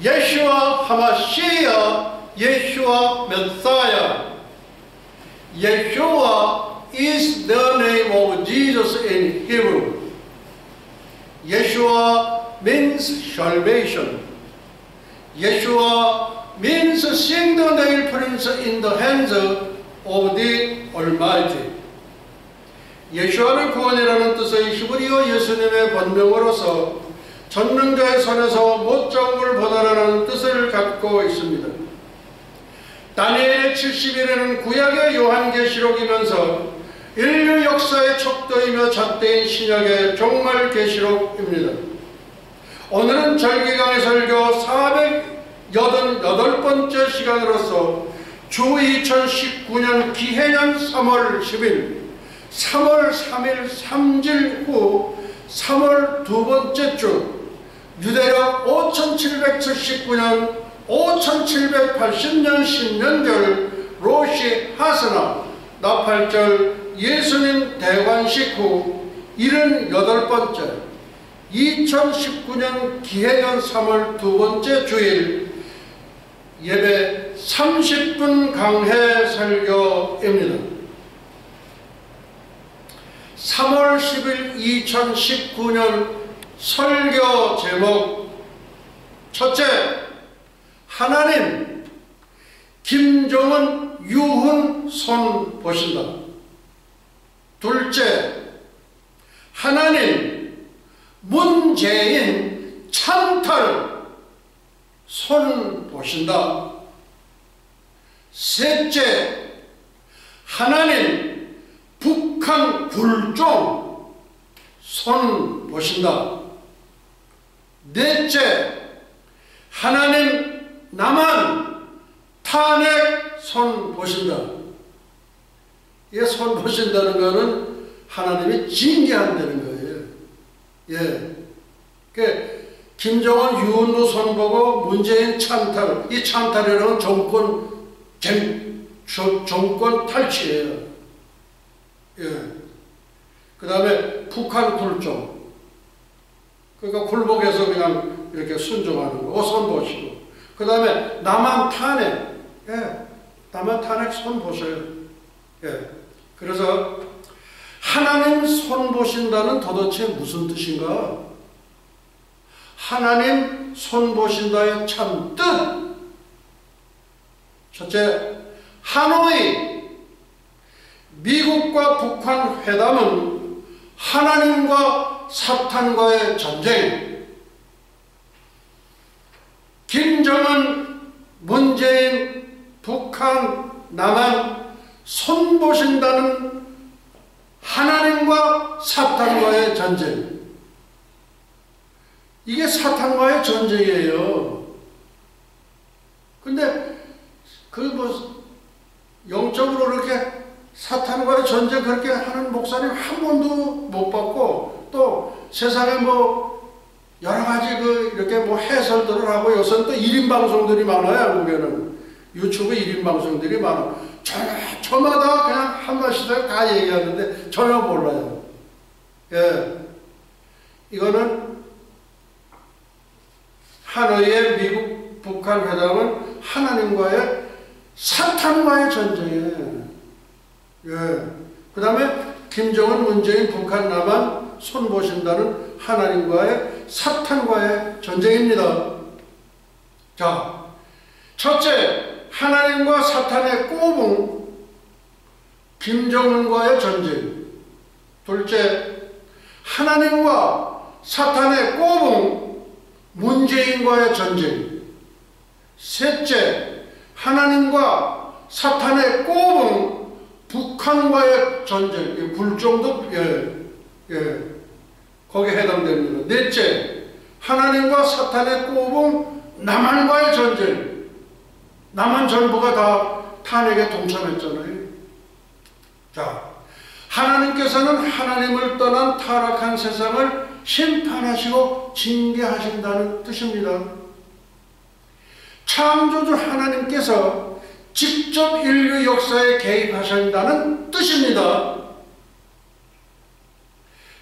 Yeshua HaMashiach, Yeshua Messiah. Yeshua is the name of Jesus in Hebrew. Yeshua means salvation. Yeshua means seeing the nail prints in the hands of the Almighty. 예수와를 구원이라는 뜻의 히브리어 예수님의 본명으로서 전능자의 손에서 못 잡음을 보다라는 뜻을 갖고 있습니다. 다니엘의 70일에는 구약의 요한계시록이면서 인류 역사의 척도이며 잣대인 신약의 종말 계시록입니다. 오늘은 절기강의 설교 488번째 시간으로서 주 2019년 기해년 3월 10일 3월 3일 3질 후 3월 두 번째 주 유대력 5779년 5780년 신년절 로시 하스나 나팔절 예수님 대관식 후 78번째 2019년 기해년 3월 두 번째 주일 예배 30분 강해 설교입니다. 3월 10일 2019년 설교 제목 첫째, 하나님 김정은 유훈 손 보신다. 둘째, 하나님 문재인 찬탈 손 보신다. 셋째, 하나님 북한 굴종 손 보신다. 넷째, 하나님 남한 탄핵 손 보신다. 이 손 보신다는 것은 하나님이 징계한다는 거예요. 예. 그 김정은 유은우 손 보고 문재인 찬탈, 이 찬탈이라는 정권 탈취예요. 예. 그 다음에 북한 굴종. 그러니까 굴복해서 그냥 이렇게 순종하는 거. 손 보시고. 그 다음에 남한 탄핵. 예. 남한 탄핵 손 보세요. 예. 그래서 하나님 손 보신다는 도대체 무슨 뜻인가? 하나님 손 보신다의 참 뜻. 첫째, 하노이 미국과 북한 회담은 하나님과 사탄과의 전쟁. 김정은, 문재인, 북한, 남한 손 보신다는 하나님과 사탄과의 전쟁. 이게 사탄과의 전쟁이에요. 근데 영적으로 그렇게 사탄과의 전쟁 그렇게 하는 목사님 한 번도 못 봤고, 또 세상에 여러 가지 이렇게 해설들을 하고, 요새는 또 1인 방송들이 많아요. 한국에는 유튜브 1인 방송들이 많아. 저마다 그냥 한 말씩 다 얘기하는데 전혀 몰라요. 예. 이거는 하노이의 미국 북한 회담은 하나님과의 사탄과의 전쟁이에요. 예. 그 다음에 김정은, 문재인, 북한, 남한 손 보신다는 하나님과의 사탄과의 전쟁입니다. 자, 첫째, 하나님과 사탄의 꼬붕, 김정은과의 전쟁. 둘째, 하나님과 사탄의 꼬붕, 문재인과의 전쟁. 셋째, 하나님과 사탄의 꼬붕, 북한과의 전쟁. 굴종도 거기에 해당됩니다. 넷째, 하나님과 사탄의 꼬붕, 남한과의 전쟁. 남한 전부가 다 탄핵에 동참했잖아요. 자, 하나님께서는 하나님을 떠난 타락한 세상을 심판하시고 징계하신다는 뜻입니다. 창조주 하나님께서 직접 인류 역사에 개입하신다는 뜻입니다.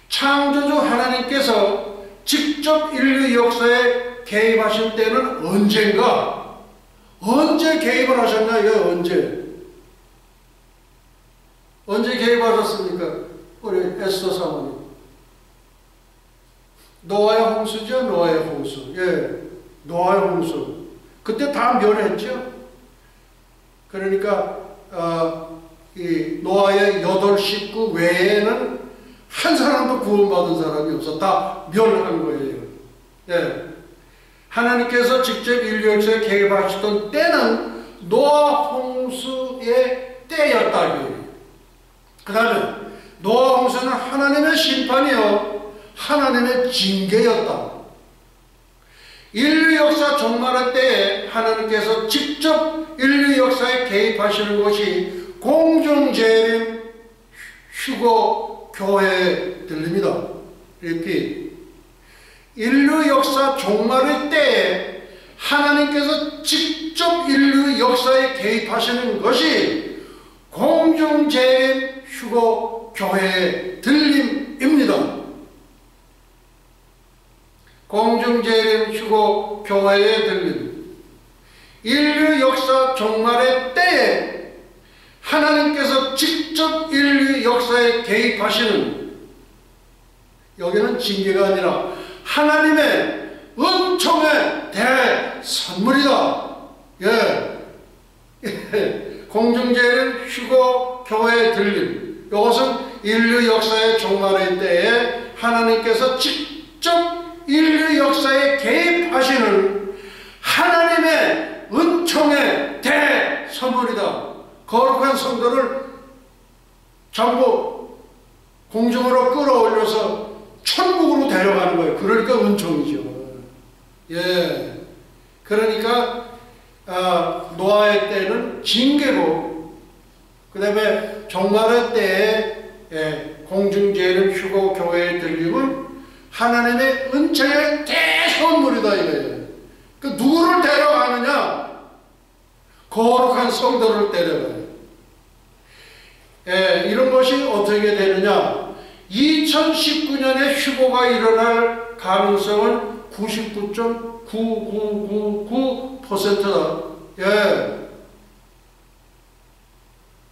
창조주 하나님께서 직접 인류 역사에 개입하신 때는 언젠가? 언제 개입을 하셨냐? 이거 언제 개입하셨습니까? 우리 에스더 사모님. 노아의 홍수죠? 노아의 홍수. 예, 노아의 홍수. 그때 다 멸했죠? 그러니까 이 노아의 8 식구 외에는 한 사람도 구원받은 사람이 없어. 다 멸한 거예요. 예. 하나님께서 직접 인류 역사에 개입하시던 때는 노아 홍수의 때였다. 그 다음에 노아 홍수는 하나님의 심판이요, 하나님의 징계였다. 인류 역사 종말의 때에 하나님께서 직접 인류 역사에 개입하시는 것이 공중재림 휴거 교회에 들립니다. 리핏. 인류 역사 종말의 때에 하나님께서 직접 인류 역사에 개입하시는 것이 공중재림 휴거 교회의 들림입니다. 공중재림 휴거 교회의 들림. 인류 역사 종말의 때에 하나님께서 직접 인류 역사에 개입하시는, 여기는 징계가 아니라 하나님의 은총의 대선물이다. 예. 공중재림 휴거 교회의 들림. 이것은 인류 역사의 종말의 때에 하나님께서 직접 인류 역사에 개입하시는 하나님의 은총의 대선물이다. 거룩한 성도를 전부 공중으로 끌어올려서 천국으로 데려가는 거예요. 그러니까 은총이죠. 예. 그러니까 노아의 때는 징계고, 그 다음에 종말의 때에 공중재림 휴거 교회의 들림은 하나님의 은총의 대선물이다 이거예요. 그 누구를 데려가느냐? 거룩한 성도를 데려가요. 예, 이런 것이 어떻게 되느냐? 2019년에 휴거가 일어날 가능성은 99.9999%다. 예.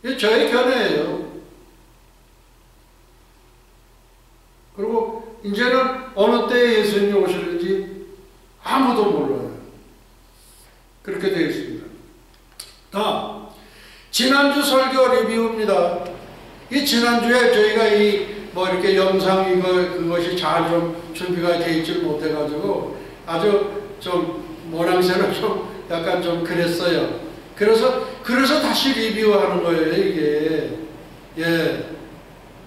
이게 저의 견해예요. 그리고 이제는 어느 때에 예수님이 오실는지 아무도 몰라요. 그렇게 되어 있습니다. 다음, 지난주 설교 리뷰입니다. 이 지난주에 저희가 이렇게 영상 그것이 잘 좀 준비가 되어 있지 못해가지고 아주 좀 모양새는 좀 약간 좀 그랬어요. 그래서 다시 리뷰하는 거예요, 이게. 예.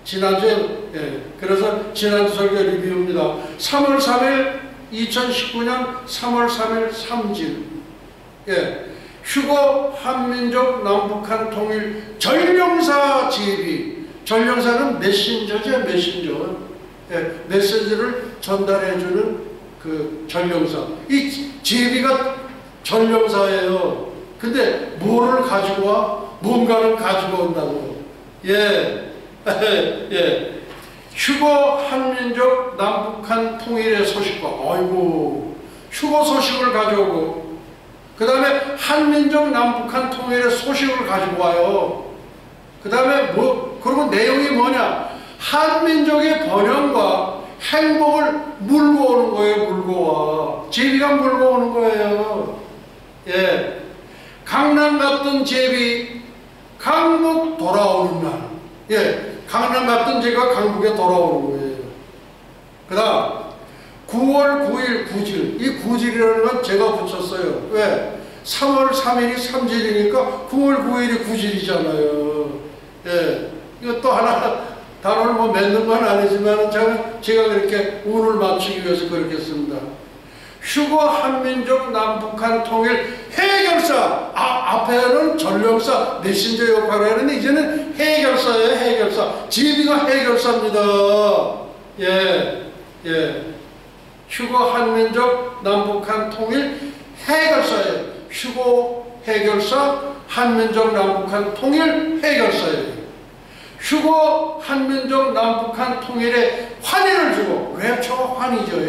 지난주에, 예. 그래서 지난주 설교 리뷰입니다. 3월 3일, 2019년 3월 3일 3질. 예. 휴거 한민족 남북한 통일 전령사 제비. 전령사는 메신저죠, 메신저. 예, 메시지를 전달해주는 그 전령사. 이 제비가 전령사예요. 근데 뭐를 가지고 와? 뭔가를 가지고 온다고. 예. 예. 휴거 한민족 남북한 통일의 소식과, 아이고, 휴거 소식을 가져오고, 그 다음에 한민족 남북한 통일의 소식을 가지고 와요. 그 다음에 그리고 내용이 뭐냐? 한민족의 번영과 행복을 물고 오는 거예요, 물고 와. 제비가 물고 오는 거예요. 예. 강남 갔던 제비, 강북 돌아오는 날. 예. 강남 갔던 제가 강북에 돌아오는 거예요. 그 다음, 9월 9일 구질. 이 구질이라는 건 제가 붙였어요. 왜? 3월 3일이 3질이니까 9월 9일이 구질이잖아요. 예. 이것도 하나, 단어를 맺는 건 아니지만 제가 그렇게 운을 맞추기 위해서 그렇게 씁니다. 휴거 한민족 남북한 통일 해결사. 앞에는 전령사, 메신저 역할을 했는데 이제는 해결사예요, 해결사. 제비가 해결사입니다. 예. 예. 휴거 한민족 남북한 통일 해결사예요. 휴거 해결사, 한민족 남북한 통일 해결사예요. 휴거 한민족 남북한 통일에 환희를 주고, 랩처가 환희죠.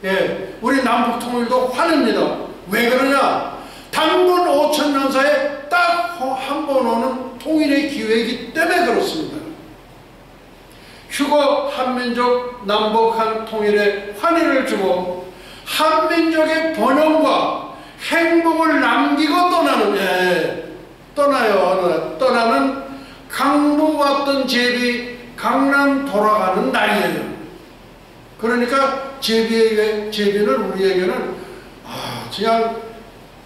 예, 우리 남북 통일도 환입니다. 왜 그러냐? 단군 5천년 사이에 딱 한 번 오는 통일의 기회이기 때문에 그렇습니다. 휴거 한민족 남북한 통일에 환희를 주고 한민족의 번영과 행복을 남기고 떠나는 강북 왔던 제비 강남 돌아가는 날이에요. 그러니까 제비는 우리에게는 그냥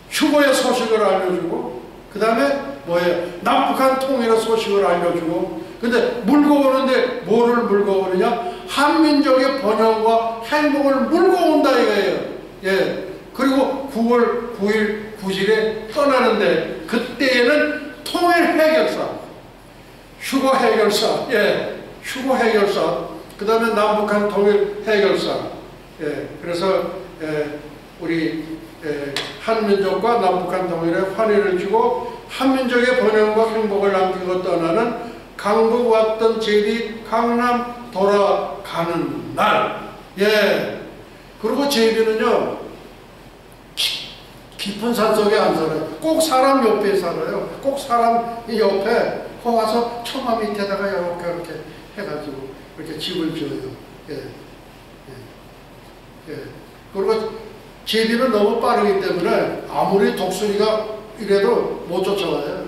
휴거의 소식을 알려주고 그 다음에 뭐예요? 남북한 통일의 소식을 알려주고 근데 물고 오는데 뭐를 물고 오느냐? 한민족의 번영과 행복을 물고 온다 이거예요. 예. 그리고 9월 9일 9일에 떠나는데 그때에는 통일 해결사, 휴거 해결사, 예, 휴거 해결사, 그 다음에 남북한 통일 해결사, 예, 그래서 우리 한민족과 남북한 통일에 환희를 주고 한민족의 번영과 행복을 남기고 떠나는 강북 왔던 제비 강남 돌아가는 날. 예. 그리고 제비는요 깊은 산속에 안 살아요. 꼭 사람 옆에 살아요. 꼭 사람 옆에 와서 처마 밑에다가 이렇게 해가지고 이렇게 집을 지어요. 예. 예. 예. 그리고 제비는 너무 빠르기 때문에 아무리 독수리가 이래도 못 쫓아와요.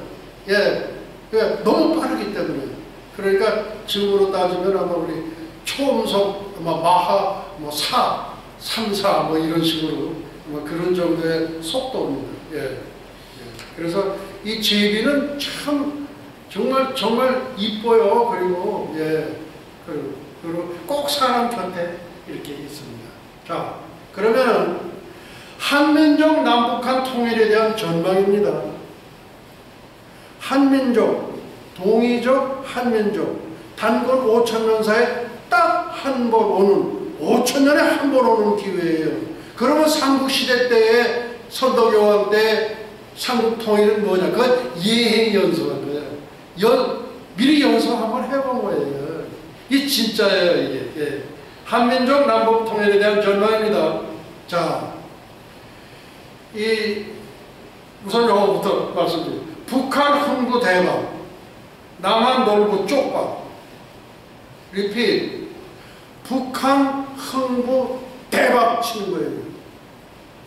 예. 예. 너무 빠르기 때문에. 그러니까 지금으로 따지면 아마 우리 초음속 마하 3, 4 이런 식으로 그런 정도의 속도입니다. 예. 예. 그래서 이 제비는 참 정말 이뻐요. 그리고 예. 그리고 꼭 사람 곁에 이렇게 있습니다. 자, 그러면 한민족 남북한 통일에 대한 전망입니다. 한민족, 동이족, 한민족, 단군 5천년 사이에 딱 한 번 오는 5천년에 한 번 오는 기회예요. 그러면 삼국시대 때에 선덕여왕 때 삼국통일은 뭐냐? 그건 예행연습한 거예요. 미리 연습 한번 해본 거예요. 이게 진짜예요, 이게. 예. 한민족 남북통일에 대한 전망입니다. 자, 우선 영어부터 말씀드립니다. 북한 흥부 대박, 남한 놀부 쪽박. 리핏. 북한 흥부 대박 치는 거예요.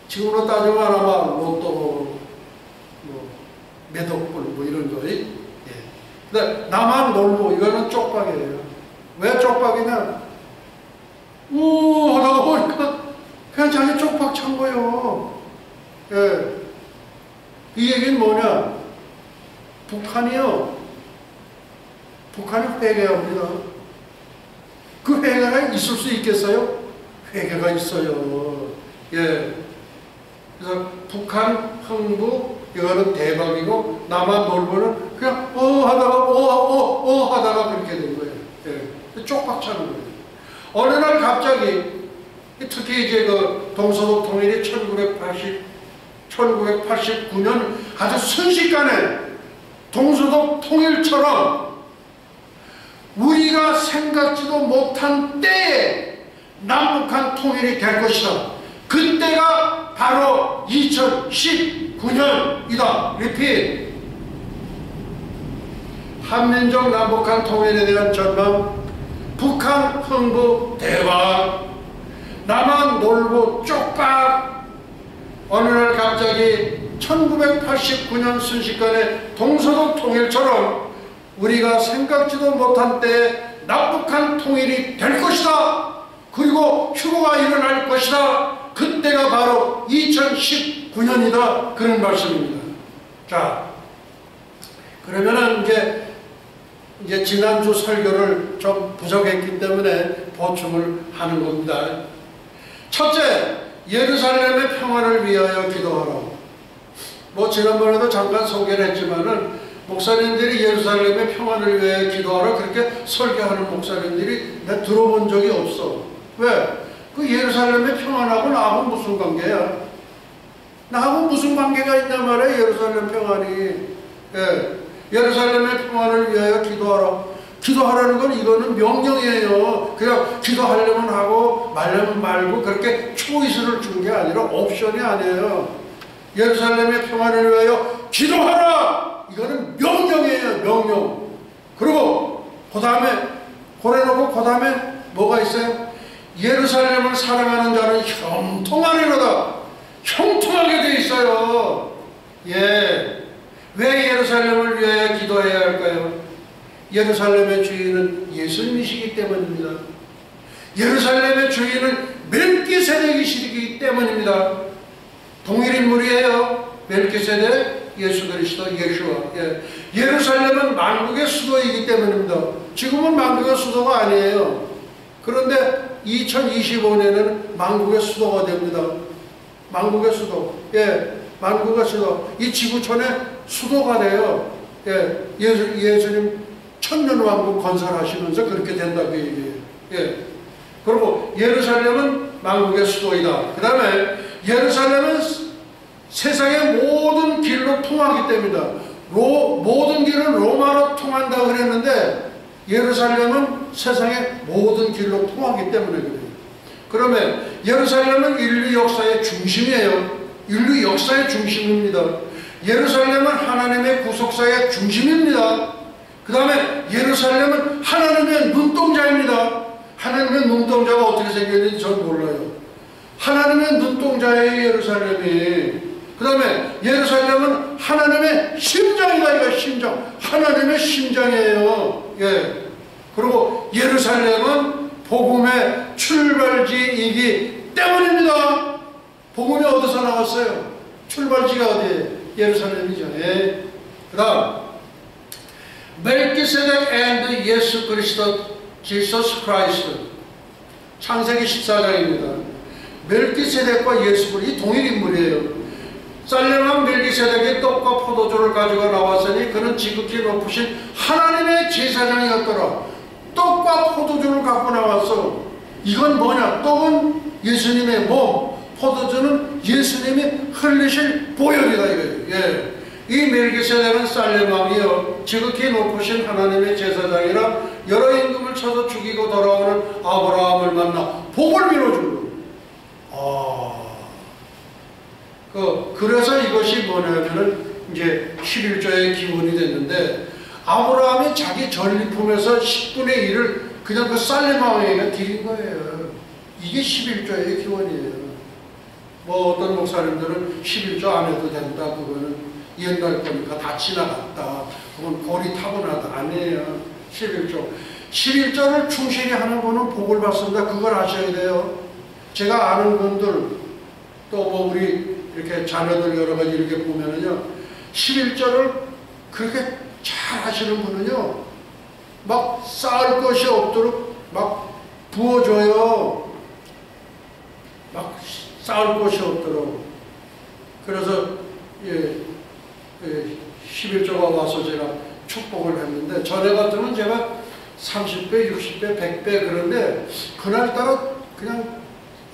지금으로 따지면 아마 로또, 매덕불 이런 거. 예. 근데 남한 놀부 이거는 쪽박이에요. 왜 쪽박이냐? 하다가 보니까 그냥 자기 쪽박 찬 거예요. 예. 이 얘기는 뭐냐? 북한이 회개합니다. 그 회개가 있을 수 있겠어요? 회개가 있어요. 예. 그래서 북한 흥부 이거는 대박이고 남한 놀부는 그냥 하다가 그렇게 된 거예요. 예. 쪽박 차는 거예요. 어느 날 갑자기 특히 이제 그 동서독 통일이 1989년 아주 순식간에 동서독 통일처럼 우리가 생각지도 못한 때에 남북한 통일이 될 것이다. 그때가 바로 2019년이다. 리핏. 한민족 남북한 통일에 대한 전망. 북한 흥부 대박, 남한 놀부 쪽박. 어느 날 갑자기 1989년 순식간에 동서독 통일처럼 우리가 생각지도 못한 때에 남북한 통일이 될 것이다. 그리고 휴거가 일어날 것이다. 그때가 바로 2019년이다. 그런 말씀입니다. 자, 그러면은 이제 지난주 설교를 좀 부족했기 때문에 보충을 하는 겁니다. 첫째, 예루살렘의 평화를 위하여 기도하라. 지난번에도 잠깐 소개를 했지만은 목사님들이 예루살렘의 평화를 위해 기도하라 그렇게 설교하는 목사님들이 내가 들어본 적이 없어. 왜? 그 예루살렘의 평안하고 나하고 무슨 관계야? 나하고 무슨 관계가 있냐 말이야, 예루살렘 평안이. 예. 예루살렘의 평안을 위하여 기도하라. 기도하라는 건 이거는 명령이에요. 그냥 기도하려면 하고 말려면 말고 그렇게 초이스를 준 게 아니라 옵션이 아니에요. 예루살렘의 평안을 위하여 기도하라! 이거는 명령이에요. 명령. 그리고 그 다음에 고래놓고 그 다음에 뭐가 있어요? 예루살렘을 사랑하는 자는 형통하리로다. 형통하게 돼 있어요. 예. 왜 예루살렘을 위하여 기도해야 할까요? 예루살렘의 주인은 예수님이시기 때문입니다. 예루살렘의 주인은 멜기세덱이시기 때문입니다. 동일인물이에요. 멜기세덱, 예수 그리스도, 예수와. 예. 예루살렘은 만국의 수도이기 때문입니다. 지금은 만국의 수도가 아니에요. 그런데 2025년에는 만국의 수도가 됩니다. 만국의 수도. 예. 만국의 수도. 이 지구촌의 수도가 돼요. 예. 예수님 천년왕국 건설하시면서 그렇게 된다고 얘기해요. 예. 그리고 예루살렘은 만국의 수도이다. 그 다음에 예루살렘은 세상의 모든 길로 통하기 때문이다. 모든 길은 로마로 통한다고 그랬는데 예루살렘은 세상의 모든 길로 통하기 때문에 그래요. 그러면 예루살렘은 인류 역사의 중심이에요. 인류 역사의 중심입니다. 예루살렘은 하나님의 구속사의 중심입니다. 그 다음에 예루살렘은 하나님의 눈동자입니다. 하나님의 눈동자가 어떻게 생겼는지 전 몰라요. 하나님의 눈동자의 예루살렘이. 그 다음에 예루살렘은 하나님의 심장이다. 이거 심장. 하나님의 심장이에요. 예. 그리고 예루살렘은 복음의 출발지이기 때문입니다. 복음이 어디서 나왔어요? 출발지가 어디예요? 예루살렘이죠. 예. 그 다음 멜기세덱 and 예수 그리스도 Jesus Christ. 창세기 14장입니다. 멜기세덱과 예수 그리스도 이 동일인물이에요. 살렘한 멜기세덱이 떡과 포도주를 가지고 나왔으니 그는 지극히 높으신 하나님의 제사장이었더라. 떡과 포도주를 갖고 나왔어. 이건 뭐냐? 떡은 예수님의 몸, 포도주는 예수님이 흘리실 보혈이다 이거예요. 예. 이 멜기세덱은 살렘 왕이요 지극히 높으신 하나님의 제사장이라 여러 임금을 쳐서 죽이고 돌아오는 아브라함을 만나 복을 빌어주고. 그래서 이것이 뭐냐면은 이제 11조의 기원이 됐는데 아브라함이 자기 전리품에서 10분의 1을 그냥 그 살렘 왕에게 드린 거예요. 이게 11조의 기원이에요. 뭐 어떤 목사님들은 11조 안 해도 된다. 그거는 옛날 거니까 다 지나갔다. 그건 골이 타고나다. 아니에요. 11조. 11조를 충실히 하는 분은 복을 받습니다. 그걸 아셔야 돼요. 제가 아는 분들 또 뭐 우리 이렇게 자녀들 여러 가지 이렇게 보면은요. 11조를 그렇게 잘 하시는 분은요. 막 쌓을 것이 없도록 막 부어줘요. 막 쌓을 것이 없도록. 그래서 11조가 와서 제가 축복을 했는데 전에 같으면 제가 30배, 60배, 100배 그런데 그날따라 그냥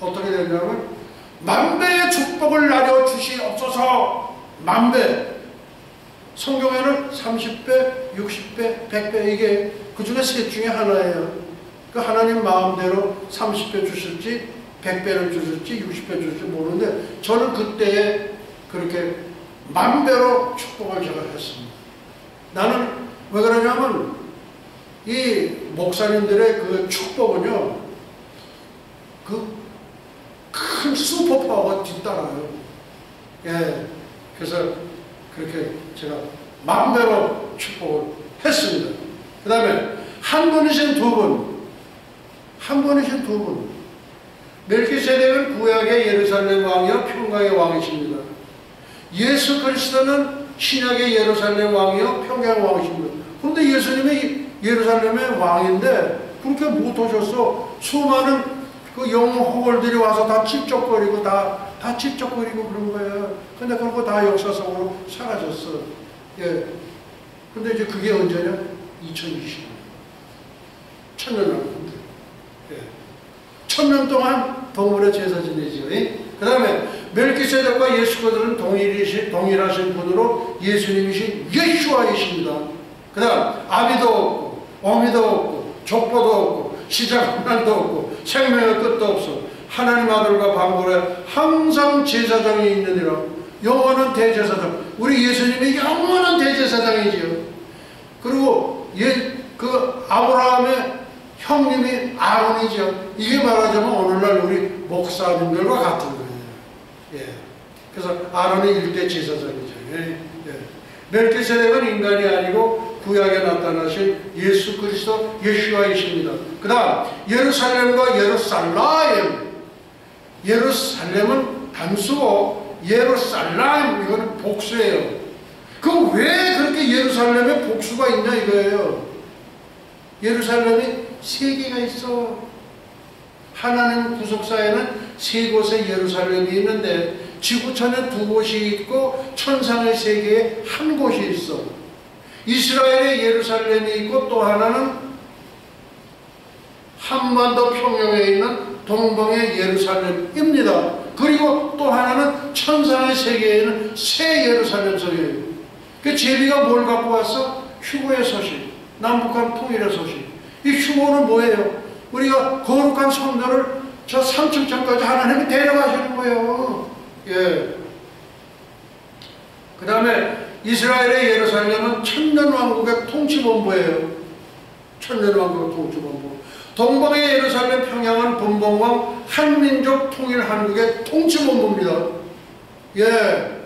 어떻게 되냐면 만배의 축복을 나려 주시옵소서. 만배. 성경에는 30배, 60배, 100배 이게 그 중에 셋 중에 하나예요. 그 하나님 마음대로 30배 주실지 100배를 주실지 60배 주실지 모르는데 저는 그때에 그렇게 만배로 축복을 제가 했습니다. 나는 왜 그러냐면 이 목사님들의 그 축복은요 그 큰 슈퍼파워가 뒤따라요. 예, 그래서 그렇게 제가 만배로 축복을 했습니다. 그 다음에 한 분이신 두 분, 한 분이신 두 분. 멜기세덱은 구약의 예루살렘 왕이요 평강의 왕이십니다. 예수 그리스도는 신약의 예루살렘 왕이요 평강 왕이십니다. 그런데 예수님이 예루살렘의 왕인데 그렇게 못하셨어. 수많은 그 영웅 호걸들이 와서 다 찝쩍거리고 다 찝쩍거리고 그런 거예요. 근데 그런 거 다 역사적으로 사라졌어. 예. 근데 이제 그게 언제냐? 2020년. 천년 남았는데. 예. 천년 동안 동물의 제사 지내지요. 그 다음에 멜기세덱과 예수님은 동일하신 분으로 예수님이신 예수와이십니다. 그 다음 아비도 없고 어미도 없고 족보도 없고 시작 날도 없고 생명의 끝도 없어. 하나님 아들과 방불에 항상 제사장이 있느니라. 영원한 대제사장. 우리 예수님이 영원한 대제사장이지요. 그리고 그 아브라함의 형님이 아론이죠. 이게 말하자면 오늘날 우리 목사님들과 같은 거예요. 예. 그래서 아론이 일대 제사장이죠. 예. 멜기세덱은 인간이 아니고 구약에 나타나신 예수 그리스도 예수와이십니다. 그 다음 예루살렘과 예루살렘은 단수고 예루살렘 이거는 복수예요. 그럼 왜 그렇게 예루살렘에 복수가 있냐 이거예요. 예루살렘이 세 개가 있어. 하나님 구속사에는 세 곳의 예루살렘이 있는데 지구촌에 두 곳이 있고 천상의 세계에 한 곳이 있어. 이스라엘의 예루살렘이 있고 또 하나는 한반도 평양에 있는 동방의 예루살렘입니다. 그리고 또 하나는 천상의 세계에는 새 예루살렘 성이에요. 그 제비가 뭘 갖고 왔어? 휴거의 소식, 남북한 통일의 소식. 이 휴거는 뭐예요? 우리가 거룩한 성도를 저 삼층천까지 하나님이 데려가시는 거예요. 예. 그 다음에 이스라엘의 예루살렘은 천년왕국의 통치본부예요. 천년왕국의 통치본부. 동방의 예루살렘 평양은 분봉왕 한민족 통일한국의 통치본부입니다. 예.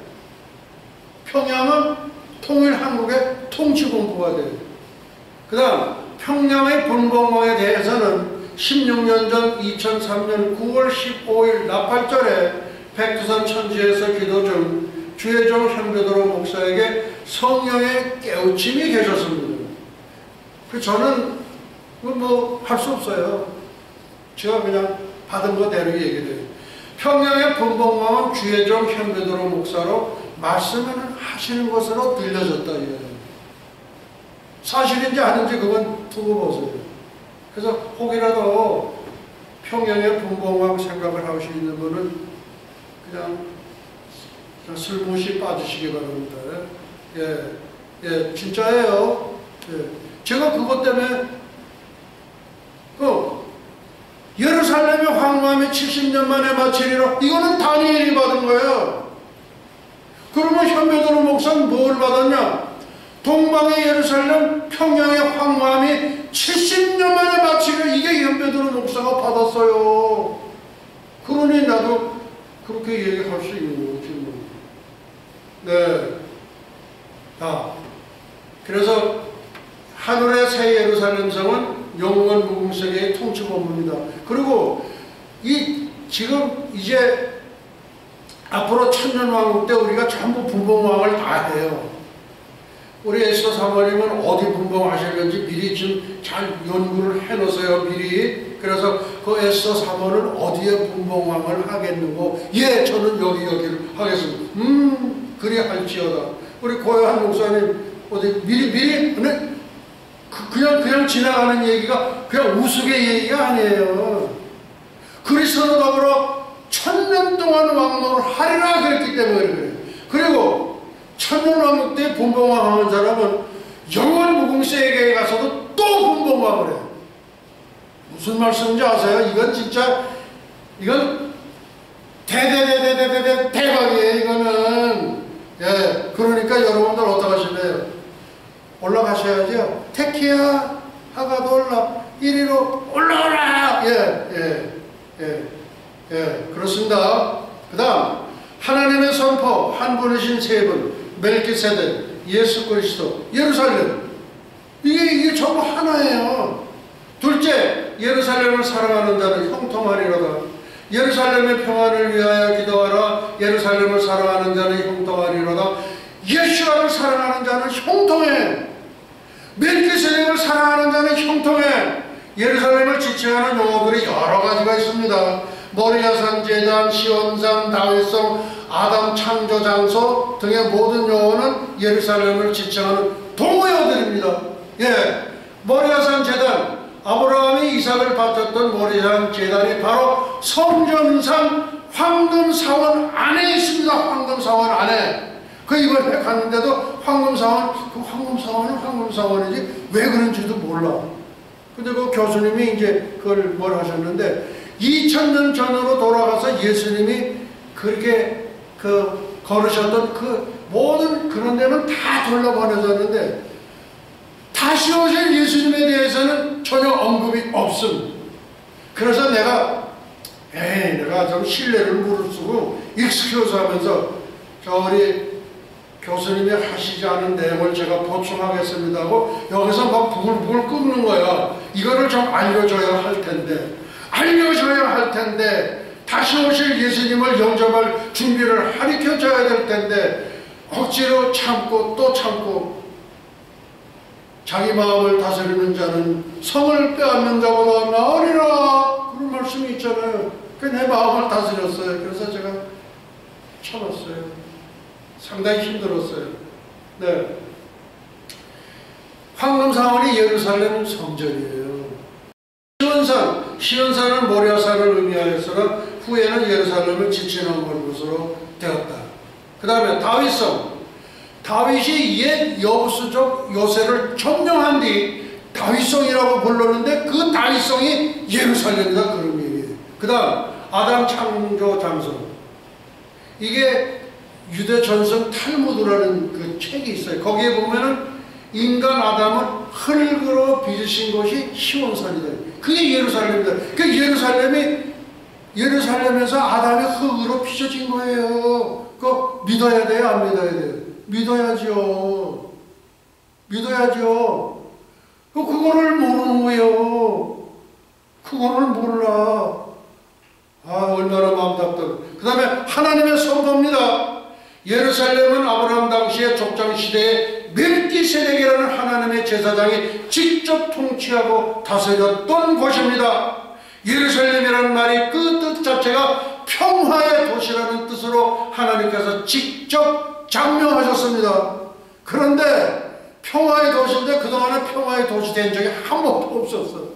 평양은 통일한국의 통치본부가 돼요. 그 다음 평양의 분봉왕에 대해서는 16년 전 2003년 9월 15일 나팔절에 백두산 천지에서 기도 중 주혜종 현베드로 목사에게 성령의 깨우침이 계셨습니다. 저는 뭐 할 수 없어요. 제가 그냥 받은 거대로 얘기해요. 평양의 분봉왕은 주혜종 현베드로 목사로 말씀을 하시는 것으로 들려졌다. 사실인지 아닌지 그건 두고 보세요. 그래서 혹이라도 평양의 분봉왕 생각을 하고 있는 분은 그냥 슬무시 빠지시기 바랍니다. 예, 진짜예요. 예. 제가 그것 때문에 예루살렘의 황무함이 70년 만에 마치리라. 이거는 다니엘이 받은 거예요. 그러면 현베드로 목사는 뭘 받았냐? 동방의 예루살렘 평양의 황무함이 70년 만에 마치리라. 이게 현베드로 목사가 받았어요. 그러니 나도 그렇게 얘기할 수 있는 거지 뭐. 네. 그래서 하늘의 새 예루살렘 성은 영원 무궁세계의 통치본부입니다. 그리고 지금 이제 앞으로 천년왕국 때 우리가 전부 분봉왕을 다 해요. 우리 에스더 사모님은 어디 분봉하실는지 미리 지금 잘 연구를 해놓으세요. 미리. 그래서 그 에스더 사모는 어디에 분봉왕을 하겠는고, 예, 저는 여기를 하겠습니다. 그리 할지어다. 우리 고요한 목사님 어디 미리 그냥 지나가는 얘기가 그냥 우스개 얘기가 아니에요. 그리스도로 더불어 1000년 동안 왕노를 하리라 그랬기 때문에 그래요. 그리고 천년왕국 때 분봉왕 하는 사람은 영원 무궁세계에 가서도 또 분봉왕을 해요. 무슨 말씀인지 아세요? 이건 진짜 이건 대박이에요. 이거는. 예, 그러니까 여러분들 어떡하실래요? 올라가셔야죠. 택희야 하가도 올라 이리로 올라오라. 그렇습니다. 그 다음 하나님의 선포 한 분이신 세 분 멜기세덱 예수 그리스도 예루살렘 이게 전부 하나예요. 둘째 예루살렘을 사랑하는 자는 형통하리로다. 예루살렘의 평안을 위하여 기도하라. 예루살렘을 사랑하는 자는 형통하리로다. 예수와를 사랑하는 자는 형통해. 멜기세덱을 사랑하는 자는 형통해. 예루살렘을 지칭하는 용어들이 여러 가지가 있습니다. 모리아산 제단, 시온산, 다윗성, 아담 창조 장소 등의 모든 용어는 예루살렘을 지칭하는 동어용어들입니다. 예, 모리아산 제단, 아브라함이 이삭을 바쳤던 모리아산 제단이 바로 성전산 황금사원 안에 있습니다. 황금사원 안에. 그 이번에 갔는데도 황금사원, 그 황금사원은 황금사원이지 왜 그런지도 몰라. 근데 그 교수님이 이제 그걸 뭘 하셨는데 2000년 전으로 돌아가서 예수님이 그렇게 그 걸으셨던 그 모든 그런 데는 다 돌려보내졌는데 다시 오실 예수님에 대해서는 전혀 언급이 없음. 그래서 내가 좀 신뢰를 무릅쓰고 익스큐즈 하면서 우리 교수님이 하시지 않은 내용을 제가 보충하겠습니다 하고 여기서 막 부글부글 끓는 거야. 이거를 좀 알려줘야 할 텐데 다시 오실 예수님을 영접할 준비를 가르쳐줘야 될 텐데 억지로 참고 또 참고 자기 마음을 다스리는 자는 성을 빼앗는 자보다 나으리라 그런 말씀이 있잖아요. 내 마음을 다스렸어요. 그래서 제가 참았어요. 상당히 힘들었어요. 네. 황금사원이 예루살렘 성전이에요. 시온산은 모리아산을 의미하였으나 후에는 예루살렘을 지칭한 곳으로 되었다. 그 다음에 다윗이 옛 여부수족 요새를 점령한 뒤 다윗성이라고 불렀는데 그 다윗성이 예루살렘이다 그런 얘기예요. 그 다음 아담 창조 장소. 이게 유대 전선 탈무드라는 그 책이 있어요. 거기에 보면은 인간 아담은 흙으로 빚으신 것이 시온산이다. 그게 예루살렘이다. 그 예루살렘에서 아담이 흙으로 빚어진 거예요. 그거 믿어야 돼요? 안 믿어야 돼요? 믿어야죠. 그거를 모르는 거예요. 그거를 몰라. 얼마나 마음 답답해. 그 다음에 하나님의 선포입니다. 예루살렘은 아브라함 당시의 족장시대에 멜기세덱이라는 하나님의 제사장이 직접 통치하고 다스렸던 곳입니다. 예루살렘이라는 말이 그 뜻 자체가 평화의 도시라는 뜻으로 하나님께서 직접 장명하셨습니다. 그런데 평화의 도시인데 그동안은 평화의 도시 된 적이 한 번도 없었어.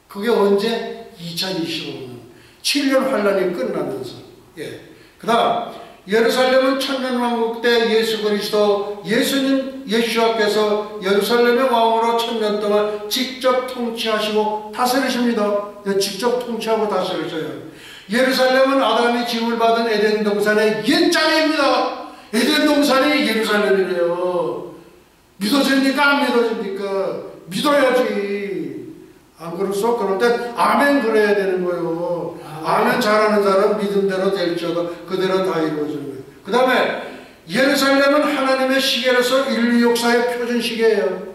그게 언제? 2025년 7년 환란이 끝나면서. 그 다음 예루살렘은 천년왕국 때 예수 그리스도 예수님께서 예루살렘의 왕으로 1000년 동안 직접 통치하시고 다스리십니다. 직접 통치하고 다스리셔요. 예루살렘은 아담이 지음을 받은 에덴 동산의 옛장입니다. 에덴 동산이 예루살렘이래요. 믿어집니까? 안 믿어집니까? 믿어야지. 안 그럴수 그럴 땐 아멘 그래야 되는 거예요. 아멘 잘하는 사람 믿음대로 될지어다 그대로 다 이루어지는 거예요. 그 다음에 예루살렘은 하나님의 시계로서 인류 역사의 표준 시계예요.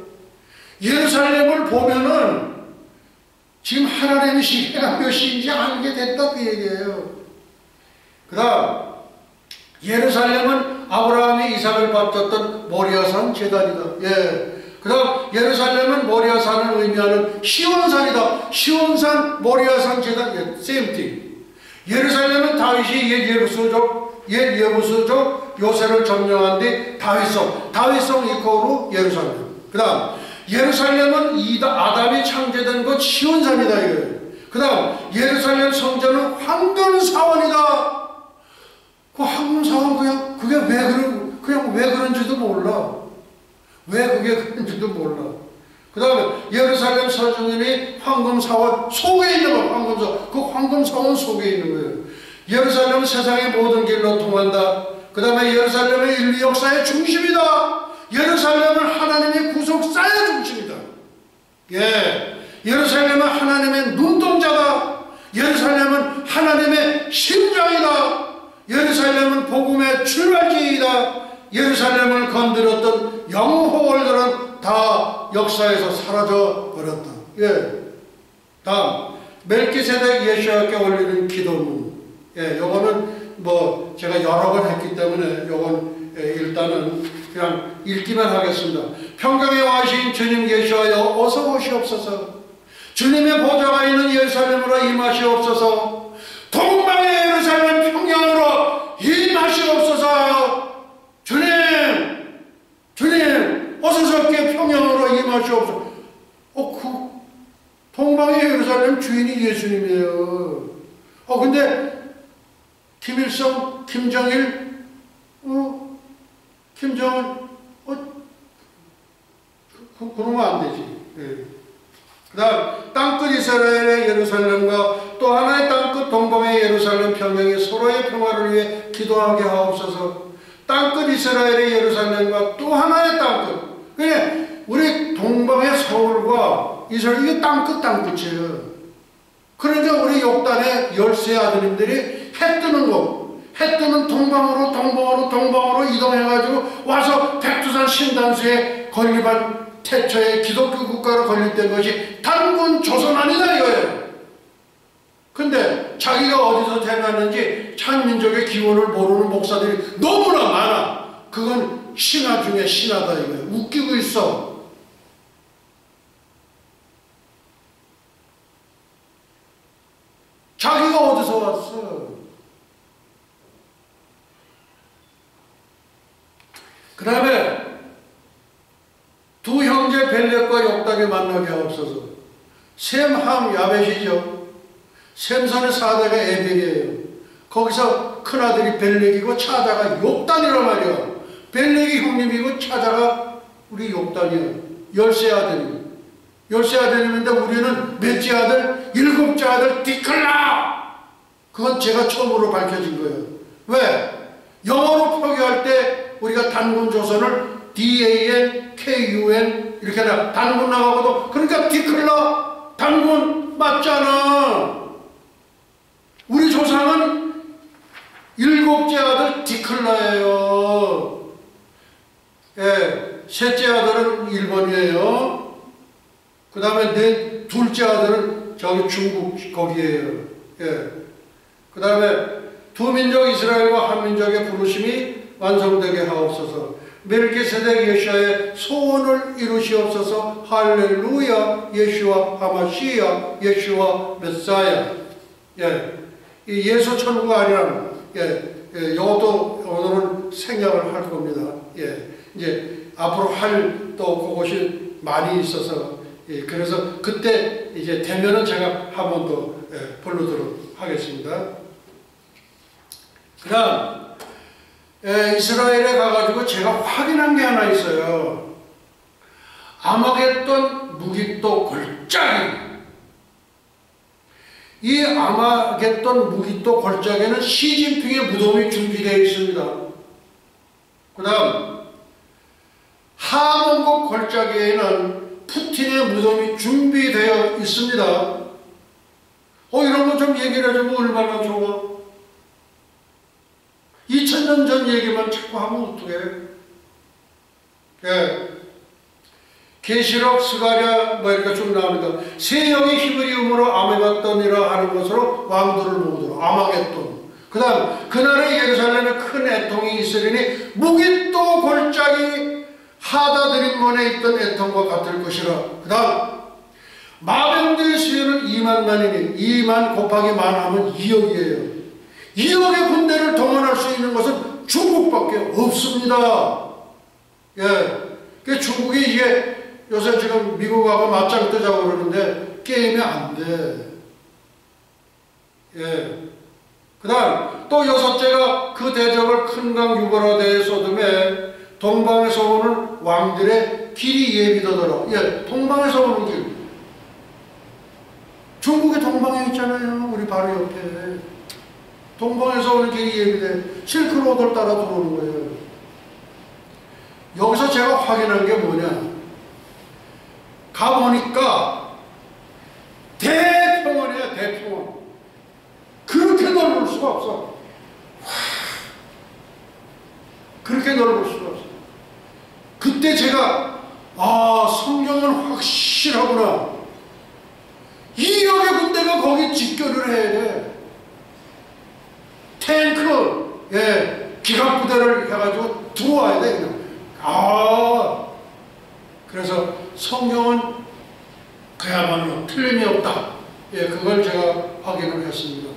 예루살렘을 보면은 지금 하나님의 시계가 몇 시인지 알게 됐다 그 얘기예요. 그 다음 예루살렘은 아브라함이 이삭을 바쳤던 모리아산 제단이다. 그 다음 예루살렘은 모리아산을 의미하는 시온산이다. 시온산 모리아산 제단 same thing. 예루살렘은 다윗이 옛 여부수족 요새를 점령한 뒤 다윗성 이코로 예루살렘. 그 다음 예루살렘은 아담이 창제된 곳 시온산이다 이거예요. 그 다음 예루살렘 성전은 황금사원이다. 그 황금사원 그게 왜 그런지도 몰라. 왜 그게 그런지도 몰라. 그 다음에 예루살렘 서주님이 황금사원 속에 있는 거, 황금사원. 그 황금사원 속에 있는 거예요. 예루살렘은 세상의 모든 길로 통한다. 그 다음에 예루살렘은 인류 역사의 중심이다. 예루살렘은 하나님의 구속사의 중심이다. 예루살렘은 하나님의 눈동자다. 예루살렘은 하나님의 심장이다. 예루살렘은 복음의 출발지이다. 예루살렘을 건드렸던 영호월들은 다 역사에서 사라져 버렸다. 다음 멜기세덱 예수님께 올리는 기도문. 요거는 뭐 제가 여러 번 했기 때문에 요건 일단은 그냥 읽기만 하겠습니다. 평강에 와신 주님 예수하여 어서 오시옵소서. 주님의 보좌가 있는 예루살렘으로 임하시옵소서. 동방의 예루살렘 평양으로 임하시옵소서. 주님 어서 저께 평양으로 임하시옵소서. 동방의 예루살렘 주인이 예수님이에요. 근데 김일성, 김정일 김정은 그러면 안 되지. 예. 그 다음 땅끝 이스라엘의 예루살렘과 또 하나의 땅끝 동방의 예루살렘 평양이 서로의 평화를 위해 기도하게 하옵소서. 땅끝 이스라엘의 예루살렘과 또 하나의 땅끝. 그냥 우리 동방의 서울과 이스라엘 이게 땅끝이에요. 그러니까 우리 욕단의 10세 아드님들이 해 뜨는 거, 해 뜨는 동방으로 이동해가지고 와서 백두산 신단수에 건립한 태초의 기독교 국가로 건립된 것이 단군 조선 아니냐 이거예요. 근데 자기가 어디서 태어났는지 찬민족의 기원을 모르는 목사들이 너무나 많아. 그건 신화 중에 신화다 이거예요. 웃기고 있어. 자기가 어디서 왔어? 그 다음에 두 형제 벨렉과 욕단이 만나게 하옵소서. 셈, 함, 야벳이죠. 셈선의 4대가 에벨이에요. 거기서 큰아들이 벨렉이고 차자가 욕단이란 말이야. 벨렉이 형님이고 차자가 우리 욕단이에요. 10세 아들이. 10세 아들인데 우리는 몇째 아들? 7째 아들 디클라! 그건 제가 처음으로 밝혀진 거예요. 왜? 영어로 표기할 때 우리가 단군 조선을 DAN, KUN 이렇게 나 단군 나가고도 그러니까 디클라 단군 맞잖아. 우리 조상은 7째 아들 디클라예요. 예, 셋째 아들은 일본이에요. 그 다음에 둘째 아들은 저기 중국 거기에요. 예. 그 다음에 두 민족 이스라엘과 한 민족의 부르심이 완성되게 하옵소서. 멜기세덱 예수와의 소원을 이루시옵소서. 할렐루야 예수와 하마시야 예수와 메사야. 예. 이 예수 천국 아니라는 이것도 오늘은 생략을 할 겁니다. 예. 이제 앞으로 할 또 그것이 많이 있어서 그래서 그때 이제 되면은 제가 한 번 더 부르도록 하겠습니다. 그다음 이스라엘에 가가지고 제가 확인한 게 하나 있어요. 아마겟돈 무깃도 골짜기. 이 아마겟돈 무깃도 골짜기에는 시진핑의 무덤이 준비되어 있습니다. 그 다음 하몬국 골짜기에는 푸틴의 무덤이 준비되어 있습니다. 이런 거 좀 얘기를 해주면 얼마나 좋아. 2000년 전 얘기만 자꾸 하면 어떡해. 예. 계시록, 스가랴 이렇게 쭉 나옵니다. 세 영이 히브리음으로 아메겟돈이라 하는 것으로 왕들을 모으더라. 아마겟돈. 그 다음 그날에 예루살렘에 큰 애통이 있으리니 무깃도 골짜기 하다드림몬에 있던 애통과 같을 것이라. 그 다음 마병대의 수요는 2만만이니 2만 곱하기 만하면 2억이에요. 2억의 군대를 동원할 수 있는 것은 중국밖에 없습니다. 예. 중국이 이게 요새 지금 미국하고 맞짱 뜨자고 그러는데 게임이 안 돼. 예. 그 다음 또 6째가 그 대적을 큰강 유버라데의 소돔에 동방에서 오는 왕들의 길이 예비되더라. 예, 동방에서 오는 길. 중국의 동방에 있잖아요. 우리 바로 옆에. 동방에서 오는 길이 예비돼. 실크로드를 따라 들어오는 거예요. 여기서 제가 확인한 게 뭐냐. 가보니까 대평원이야, 대평원. 그렇게 넓을 수가 없어. 그렇게 넓을 수가 없어. 그때 제가 성경은 확실하구나. 2억의 군대가 거기 집결을 해야 돼. 탱크, 기갑부대를 해가지고 들어와야 돼. 그냥. 그래서 성경은 그야말로 틀림이 없다. 그걸 제가 확인을 했습니다.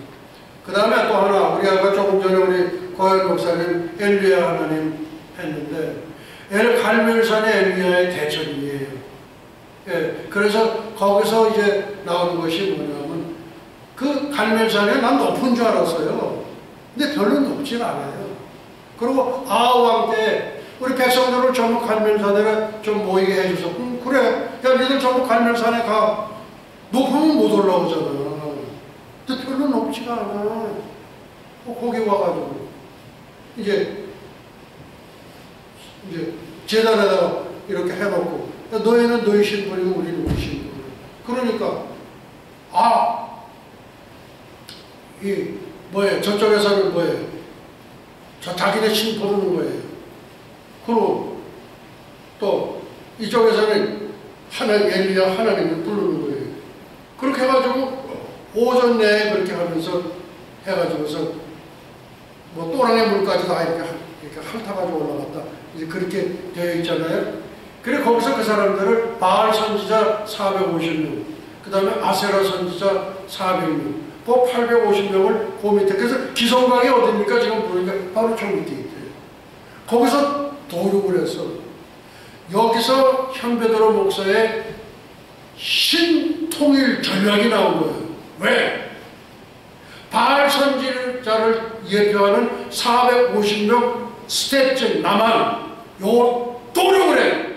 그 다음에 또 하나, 우리 아까 조금 전에 우리 고현 목사님 엘리야 하나님 했는데, 갈멜산의 엘리야의 대전이에요. 그래서 거기서 이제 나오는 것이 뭐냐면, 그 갈멜산이 난 높은 줄 알았어요. 근데 별로 높진 않아요. 그리고 아하왕 때 우리 백성들을 전부 갈멜산에 좀 모이게 해줘서 그래. 야 니들 전부 갈멜산에 가. 높으면 못 올라오잖아. 근데 별로 높지가 않아. 거기 와가지고 이제 재단에다가 이렇게 해놓고 너희는 너희 신분이고 우리는 우리 신분. 그러니까 이 뭐예요? 저쪽에서는 뭐예요? 저 자기네 신 부르는 거예요. 그리고 또 이쪽에서는 엘리야 하나님을 부르는 거예요. 그렇게 해가지고 오전 내에 그렇게 하면서 해가지고서 뭐 또랑의 물까지 다 이렇게 핥아가지고 올라갔다. 이제 그렇게 되어 있잖아요. 그래 거기서 그 사람들을 바알 선지자 450명, 그 다음에 아세라 선지자 400명, 뭐 850명을 그 밑에. 그래서 기성강이 어딥니까? 지금 보니까 바로 저 밑에 있대요. 거기서 도륙을 해서 여기서 현베드로 목사의 신통일 전략이 나온 거예요. 왜? 바알 선지자를 예표하는 450명 스텝전 남한 요 도륙을 해.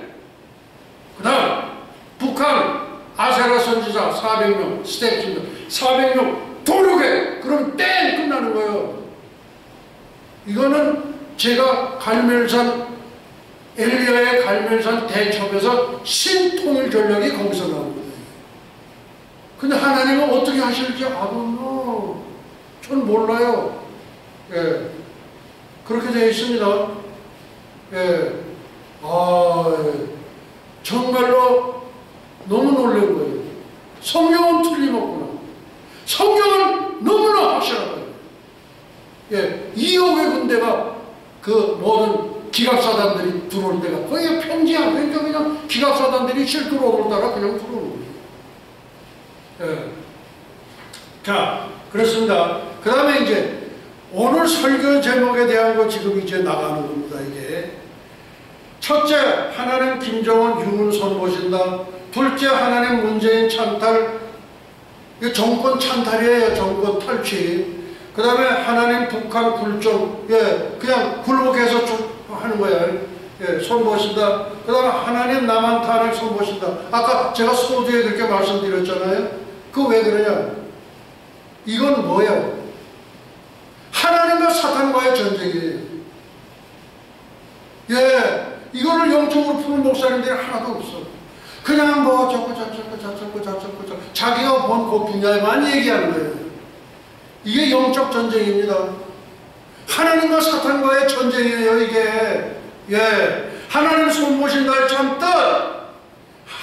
그 다음 북한 아세라 선지자 400명 스텝전 400명 도륙해. 그럼 땡 끝나는 거예요. 이거는 제가 갈멜산 엘리야의 갈멜산 대첩에서 신통일 전략이 거기서 나온 거예요. 근데 하나님은 어떻게 하실지 아무도 전 몰라요. 예. 그렇게 되어 있습니다. 예. 정말로 너무 놀란 거예요. 성경은 틀림없구나. 성경은 너무나 확실하다. 예. 2억의 군대가 그 모든 기갑사단들이 들어올 때가 거의 평지야. 그냥 기갑사단들이 실도로 오다가 그냥 들어오는 거예요. 예. 자, 그렇습니다. 그 다음에 이제 오늘 설교 제목에 대한 거 지금 이제 나가는 겁니다. 이게 첫째, 하나님 김정은 유문 선보신다. 둘째, 하나님 문재인 찬탈. 이거 정권 찬탈이에요. 정권 탈취. 그 다음에 하나님 북한 굴종. 예, 그냥 굴복해서 쭉 하는 거야. 예, 선보신다. 그 다음에 하나님 남한 탄핵 선보신다. 아까 제가 소두에 그렇게 말씀드렸잖아요. 그거 왜 그러냐? 이건 뭐야? 하나님과 사탄과의 전쟁이에요. 예, 이거를 영적으로 푸는 목사님들이 하나도 없어. 그냥 뭐 저거 자기가 본 그 분야에만 얘기하는 거예요. 이게 영적 전쟁입니다. 하나님과 사탄과의 전쟁이에요. 이게 예, 하나님 손보신다의 참뜻.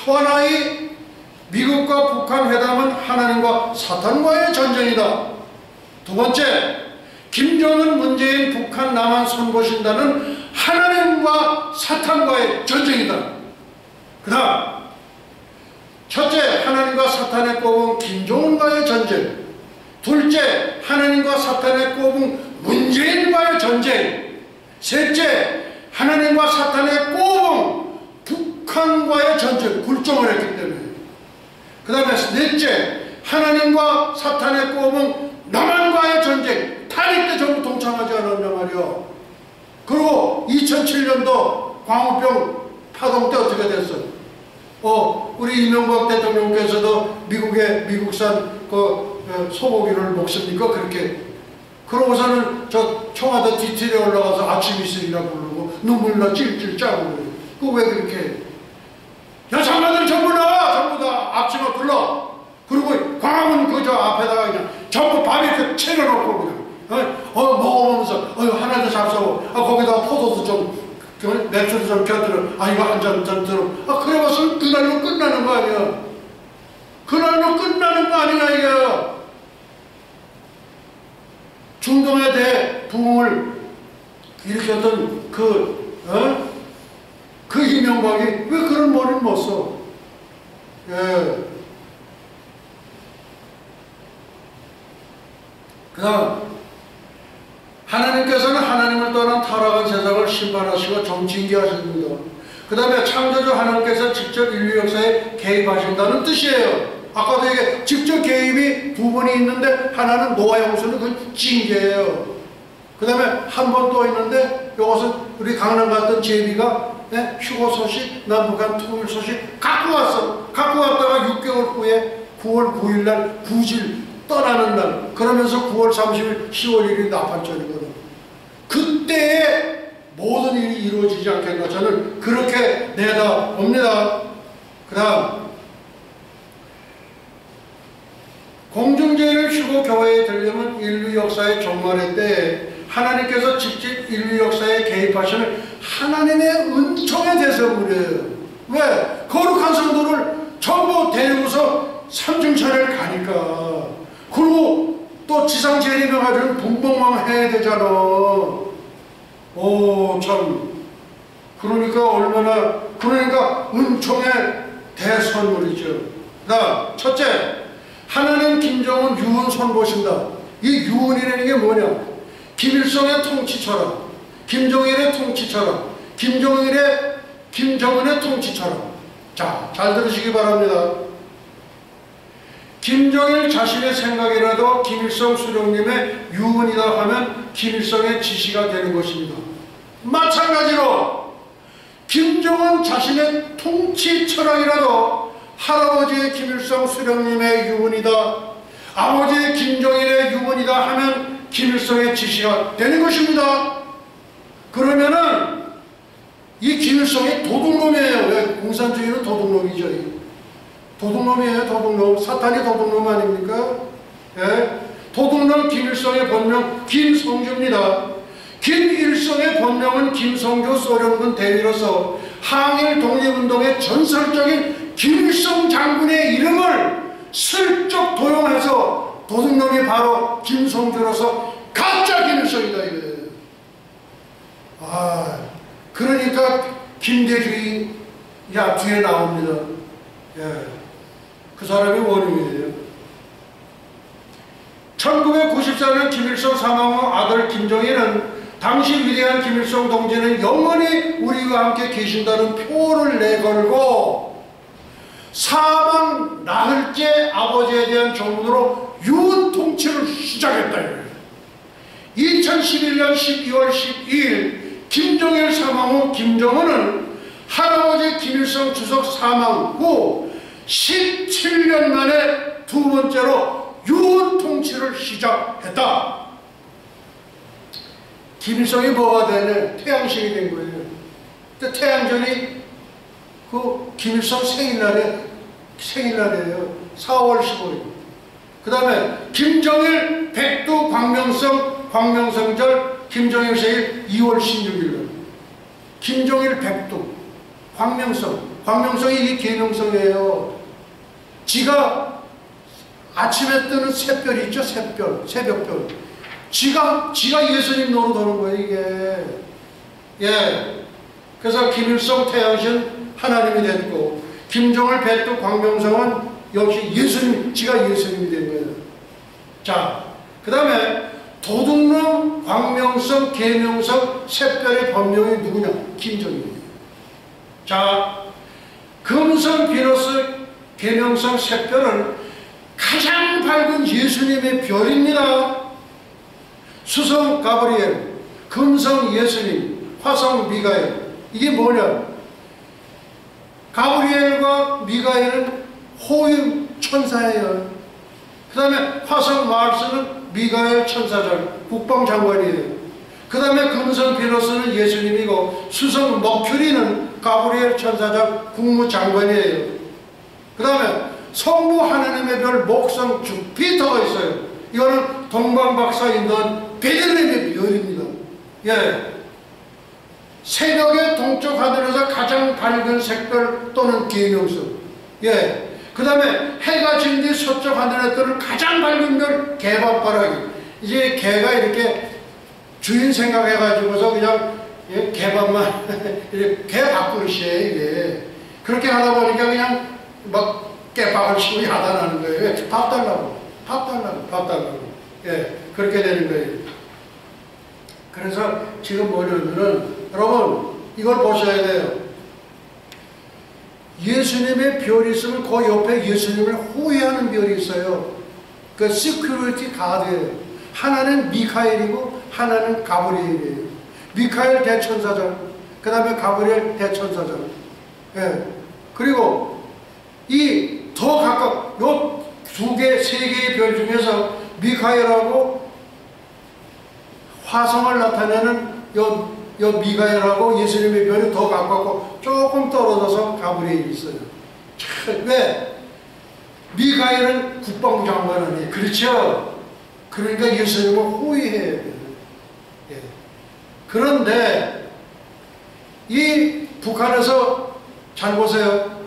하나의 미국과 북한 회담은 하나님과 사탄과의 전쟁이다. 두 번째, 김정은 문재인 북한 남한 선보신다는 하나님과 사탄과의 전쟁이다. 그 다음 첫째, 하나님과 사탄의 꼬붕 김정은과의 전쟁. 둘째, 하나님과 사탄의 꼬붕 문재인과의 전쟁. 셋째, 하나님과 사탄의 꼬붕 북한과의 전쟁. 굴종을 했기 때문에. 그 다음에 넷째, 하나님과 사탄의 꼬붕 남한과의 전쟁. 탄핵 때 전부 동참하지 않았냐 말이야. 그리고 2007년도 광우병 파동 때 어떻게 됐어? 우리 이명박 대통령께서도 미국산 소고기를 먹습니까? 그렇게. 그러고서는 저 청와대 뒤틀에 올라가서 아침 이슬이라 부르고 눈물나 찔찔 짜고. 그거 왜 그렇게? 야, 장관들 전부 나와! 전부 다 앞치마 불러! 그리고 광화문 그저 앞에다가 그냥 전부 바비큐 채려놓고 그냥 먹으면서 하나 더 잡숴. 거기다가 포도도 좀 맥주도 좀 곁들여. 이거 한 잔 들어. 그래봐서 그날로 끝나는 거 아니야. 그날로 끝나는 거 아니야 이게. 중동에 대해 부흥을 일으켰던 그 이명박이 왜 그런 머리를 못 써? 예. 그 다음 하나님께서는 하나님을 떠난 타락한 세상을 심판하시고 정진케 하십니다. 그 다음에 창조주 하나님께서 직접 인류 역사에 개입하신다는 뜻이에요. 아까도 이게 직접 개입이 두 번이 있는데 하나는 노아 홍수는 그 징계예요. 그 다음에 한 번 또 있는데 이것은 우리 강남 갔던 제비가 휴거 소식, 남북한 통일 소식 갖고 왔어. 갖고 왔다가 6개월 후에 9월 9일 날 구질 떠나는 날, 그러면서 9월 30일 10월 1일 나팔절이거든. 그때에 모든 일이 이루어지지 않겠나, 저는 그렇게 내다봅니다. 그 다음 공중제를 쉬고 교회에 들려면 인류 역사의 종말의 때에 하나님께서 직접 인류 역사에 개입하시는 하나님의 은총의 대성물이에요. 왜? 거룩한 성도를 전부 데리고서 삼중천을 가니까. 그리고 또 지상 재림해가지고 분봉왕 해야 되잖아. 오, 참. 그러니까 은총의 대선물이죠. 그 다음 첫째, 하나님 김정은 유은 손보신다. 이 유은이라는 게 뭐냐? 김일성의 통치처럼, 김정일의 통치처럼, 김정은의 통치처럼. 자, 잘 들으시기 바랍니다. 김정일 자신의 생각이라도 김일성 수령님의 유언이다 하면 김일성의 지시가 되는 것입니다. 마찬가지로 김정은 자신의 통치 철학이라도 할아버지의 김일성 수령님의 유언이다, 아버지의 김정일의 유언이다 하면 김일성의 지시가 되는 것입니다. 그러면은 이 김일성이 도둑놈이에요. 왜? 공산주의는 도둑놈이죠. 도둑놈이에요. 도둑놈. 사탄이 도둑놈 아닙니까? 예? 도둑놈 김일성의 본명 김성규입니다. 김일성의 본명은 김성규 소련군 대위로서 항일 독립운동의 전설적인 김일성 장군의 이름을 슬쩍 도용해서 도둑놈이 바로 김성규로서 가짜 김일성이다 이거예요. 그러니까 김대중이 뒤에 나옵니다. 예. 그 사람이 원인이에요. 1994년 김일성 사망 후 아들 김정일은 당시 위대한 김일성 동지는 영원히 우리와 함께 계신다는 표를 내걸고 사망 나흘째 아버지에 대한 조문으로 유은 통치를 시작했다. 2011년 12월 12일 김정일 사망 후 김정은은 할아버지 김일성 주석 사망 후 17년 만에 두 번째로 유은 통치를 시작했다. 김일성이 뭐가 되냐? 태양신이 된 거예요. 태양절이 그 김일성 생일날이에요. 4월 15일. 그 다음에 김정일 백두 광명성절 김정일 생일 2월 16일. 김정일 백두 광명성이 이게 계명성이에요. 지가 아침에 뜨는 샛별 있죠? 새벽별. 지가 예수님 노릇하는 거예요, 이게. 예. 그래서 김일성 태양신 하나님이 됐고, 김정일 백두 광명성은 역시 지가 예수님이 된 거예요. 자, 그 다음에 도둑놈, 광명성, 계명성, 샛별의 본명이 누구냐? 김정일이에요. 자, 금성, 비너스, 계명성, 샛별은 가장 밝은 예수님의 별입니다. 수성 가브리엘, 금성 예수님, 화성 미가엘. 이게 뭐냐? 가브리엘과 미가엘은 호임 천사예요. 그 다음에 화성 마르스는 미가엘 천사장, 국방장관이에요. 그 다음에 금성 비너스는 예수님이고, 수성 머큐리는 가브리엘 천사장, 국무장관이에요. 그 다음에 성부 하나님의 별 목성 주피터가 있어요. 이거는 동방박사 인도한 베들레헴의 별입니다. 예. 새벽의 동쪽 하늘에서 가장 밝은 색별 또는 계명성. 예. 그 다음에 해가 진 뒤 서쪽 하늘에 뜨는 가장 밝은 별 개밥바라기. 이제 개가 이렇게 주인 생각해가지고서 그냥 개밥만 개 밥그릇이에요 이게. 그렇게 하다 보니까 그냥 막 깨밥을 치고 야단하는 거예요. 밥 달라고. 예, 그렇게 되는 거예요. 그래서 지금 뭐냐면은 여러분 이걸 보셔야 돼요. 예수님의 별이 있으면 그 옆에 예수님을 호위하는 별이 있어요. 그 시큐리티 가드예요. 하나는 미카엘이고 하나는 가브리엘이에요. 미카엘 대천사장, 그 다음에 가브리엘 대천사장. 예. 그리고 이 더 가깝, 요 두 개, 세 개의 별 중에서 미카엘하고 화성을 나타내는 요 미카엘하고 예수님의 별이 더 가깝고 조금 떨어져서 가브리엘이 있어요. 왜? 미카엘은 국방장관 아니에요. 그렇죠? 그러니까 예수님을 호위해야 돼요. 예. 그런데 이 북한에서 잘 보세요.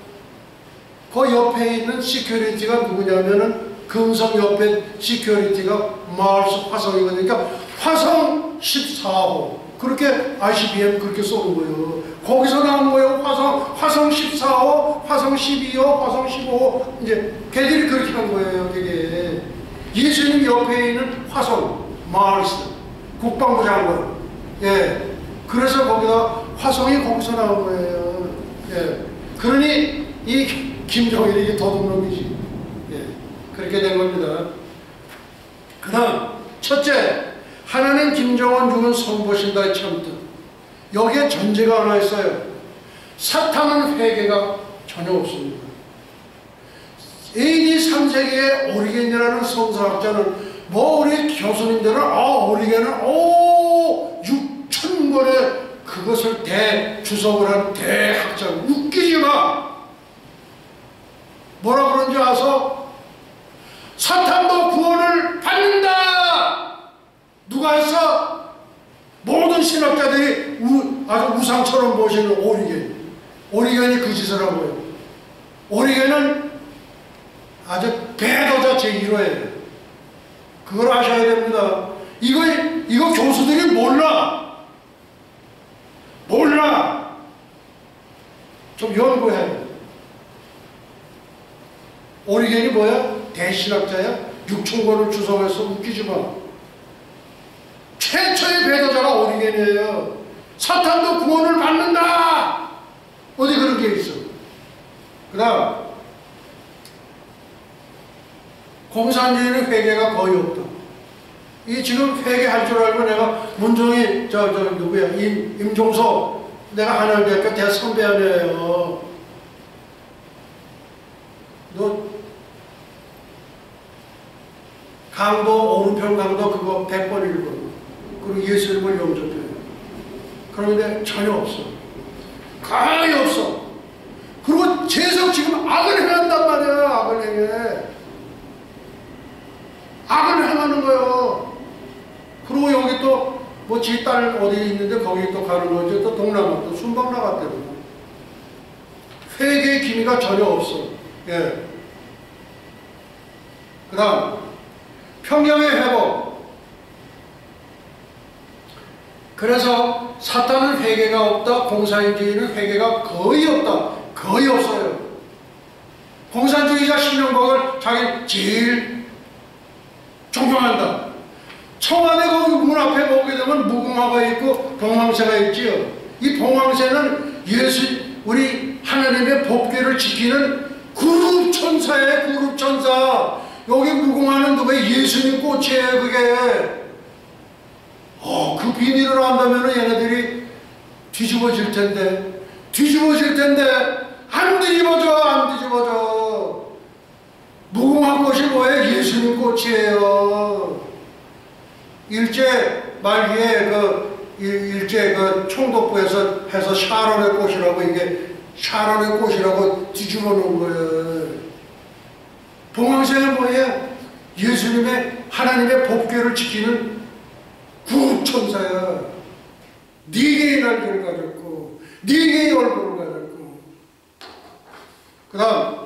그 옆에 있는 시큐리티가 누구냐면은 금성 옆에 시큐리티가 마르스 화성이거든요. 그러니까 화성 14호. 그렇게 ICBM 그렇게 쏘는 거예요. 거기서 나온 거예요. 화성 14호, 화성 12호, 화성 15호. 이제 걔들이 그렇게 한 거예요. 되게. 예수님 옆에 있는 화성, 마르스, 국방부 장관. 예. 그래서 거기다 화성이 거기서 나온 거예요. 예. 그러니 이 김정일이 이게 도둑놈이지. 예. 그렇게 된 겁니다. 그 다음, 첫째, 하나는 김정은 죽은 손보신다의 참뜻. 여기에 전제가 하나 있어요. 사탄은 회개가 전혀 없습니다. AD 3세기의 오리겐이라는 성서학자는 뭐 우리 교수님들은 오리겐은 6,000권의 그것을 대주석을 한 대학자. 웃기지 마. 뭐라 그런지 아서? 사탄도 구원을 받는다. 누가 했어? 모든 신학자들이 아주 우상처럼 보시는 오리겐. 오리겐이 그 짓을 하고요. 오리겐은 아주 배도자 제1호예요. 그걸 아셔야 됩니다. 이거 교수들이 몰라. 좀 연구해. 오리겐이 뭐야? 대신학자야? 6,000권을 주석해서 웃기지 마. 최초의 배도자가 오리겐이에요. 사탄도 구원을 받는다. 어디 그런 게 있어? 그 다음, 공산주의는 회개가 거의 없다. 이 지금 회개할 줄 알고 내가 문종이 누구야? 임종석, 내가 하나님께 대선배 아니에요. 너 강도, 오른편 강도 그거 100번 읽어. 그리고 예수님을 영접해. 그런데 전혀 없어. 거의 없어. 그리고 계속 지금 악을 행한단 말이야. 악을 행해. 악을 행하는 거예요. 그리고 여기 또 뭐 지 딸 어디 있는데 거기 또 가는 거지. 또 동남아 또 순방 나갔대요. 회개의 기미가 전혀 없어. 예. 그 다음 평양의 회복. 그래서 사탄은 회개가 없다. 공산주의는 회개가 거의 없다. 거의 없어요. 공산주의자 신명복을 자기 제일 존경한다. 청와대 거기 문 앞에 보게 되면 무궁화가 있고 봉황새가 있지요. 이 봉황새는 우리 하나님의 법궤를 지키는 그룹천사예요. 그룹천사. 여기 무궁화는 누구의 예수님 꽃이에요. 그게. 그 비밀을 안다면 얘네들이 뒤집어질 텐데. 안 뒤집어져. 무궁화 꽃이 뭐예요? 예수님 꽃이에요. 일제 말기에 일제 총독부에서 해서 샤론의 꽃이라고 이게 샤론의 꽃이라고 뒤집어 놓은 거예요. 봉황새는 뭐예요? 예수님의 하나님의 법궤를 지키는 구천사야. 네 개의 날개를 가졌고 네 개의 얼굴을 가졌고. 그 다음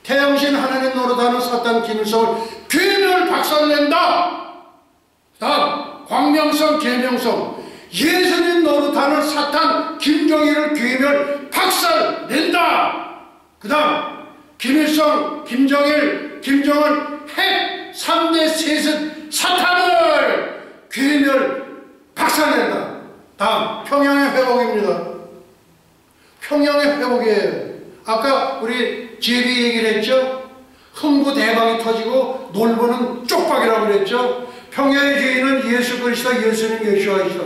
태양신 하나님 노릇하는 사탄 김일성을 괴멸 박살낸다. 다음 광명성 계명성 예수님 노릇하는 사탄 김정일을 괴멸 박살낸다. 그 다음 김일성 김정일 김정은 핵 3대 셋은 사탄을 괴멸 박살낸다. 다음 평양의 회복입니다. 평양의 회복이에요. 아까 우리 제비 얘기를 했죠. 흥부 대박이 터지고 놀보는 쪽박이라고 그랬죠. 평양의 주인은 예수 그리스도, 예수님 여호와이시다.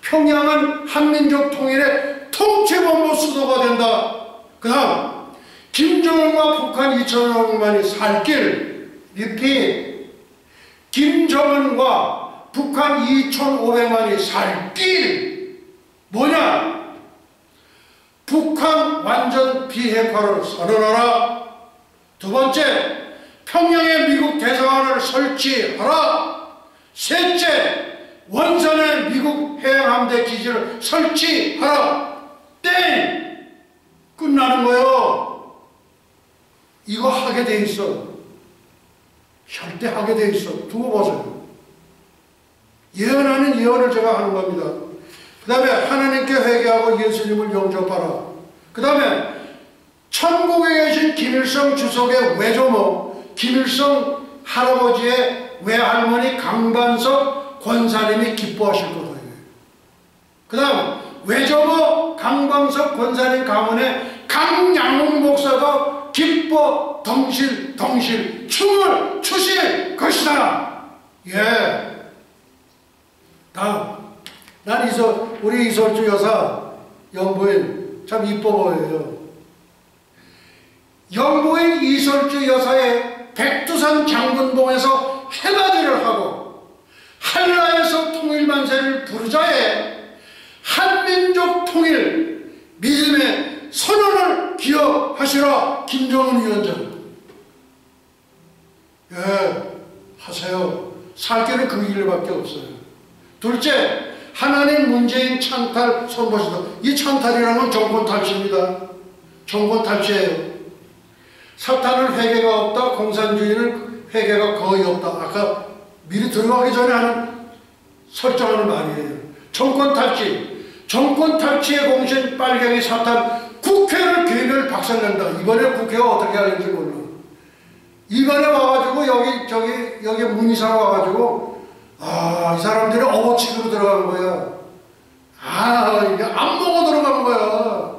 평양은 한민족 통일의 통치본부 수도가 된다. 그 다음 김정은과 북한 2,500만이 살 길, 리핏, 김정은과 북한 2,500만이 살 길 뭐냐? 북한 완전 비핵화를 선언하라. 두 번째, 평양에 미국 대사관을 설치하라. 셋째, 원산에 미국 해양함대 기지를 설치하라. 땡! 끝나는 거예요. 이거 하게 돼 있어. 절대 하게 돼 있어. 두고 보세요. 예언하는 예언을 제가 하는 겁니다. 그 다음에 하나님께 회개하고 예수님을 영접하라. 그 다음에 천국에 계신 김일성 주석의 외조모, 김일성 할아버지의 외할머니 강반석 권사님이 기뻐하실 거다. 그 다음 외조모 강반석 권사님 가문의 강양웅 목사도 기뻐 덩실 춤을 추실 것이다. 예. 다음, 난 우리 이설주 여사 영부인 참 이뻐 보여요. 영부인 이설주 여사의 백두산 장군봉에서 해맞이를 하고 한라에서 통일만세를 부르자에 한민족 통일 믿음의 선언을 기억하시라. 김정은 위원장. 예, 하세요. 살 길은 그 길밖에 없어요. 둘째, 하나님 문재인 찬탈 선포시다. 이 찬탈이라는 건 정권 탈취입니다. 정권 탈취예요. 사탄은 회개가 없다. 공산주의는 회개가 거의 없다. 아까 미리 들어가기 전에 하는 설정하는 말이에요. 정권 탈취. 정권 탈취의 공신 빨갱이 사탄 국회를 괴멸 박살낸다. 이번에 국회가 어떻게 하는지 몰라. 이번에 와가지고 여기 문희상 와가지고 이 사람들이 어거치기로 들어가는 거야. 이게 안 보고 들어가는 거야.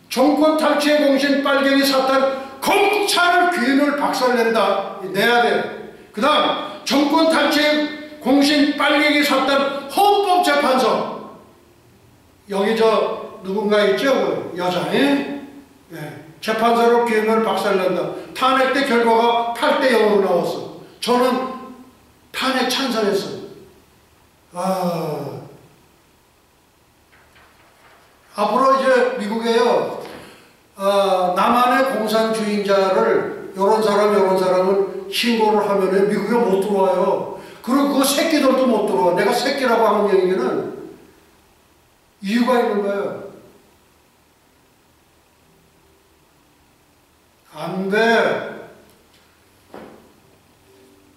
정권 탈취의 공신 빨갱이 사탄 검찰을 괴멸 박살낸다. 내야 돼. 그 다음 정권 탈취의 공신 빨갱이 사탄 헌법재판소. 여기 누군가 있죠? 그 여자애. 네. 재판소를 괴멸 박살낸다. 탄핵 때 결과가 8대 0으로 나왔어. 저는 탄핵 찬성했어요. 앞으로 이제 미국에요. 남한의 공산주의자를 요런 사람은 신고를 하면은 미국에 못 들어와요. 그리고 그 새끼들도 못 들어와. 내가 새끼라고 하는 얘기는 이유가 있는 거예요. 안 돼.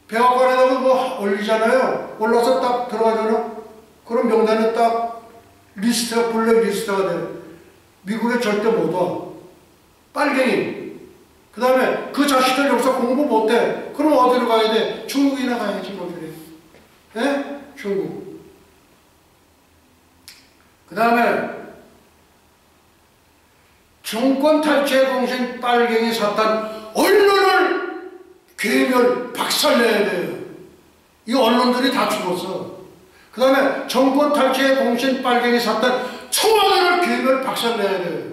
백악관에다가 뭐 올리잖아요. 올라서 딱 들어가잖아. 그럼 명단에 딱 리스트가, 블랙 리스트가 돼. 미국에 절대 못 와. 빨갱이. 그 다음에 그 자식들 여기서 공부 못해. 그럼 어디로 가야 돼? 중국이나 가야지, 거기에. 예? 중국. 그 다음에 정권 탈취의 공신 빨갱이 사탄 언론을 괴멸 박살내야 돼요. 이 언론들이 다 죽었어. 그 다음에 정권 탈취의 공신 빨갱이 사탄 청와대를 괴멸 박살내야 돼요.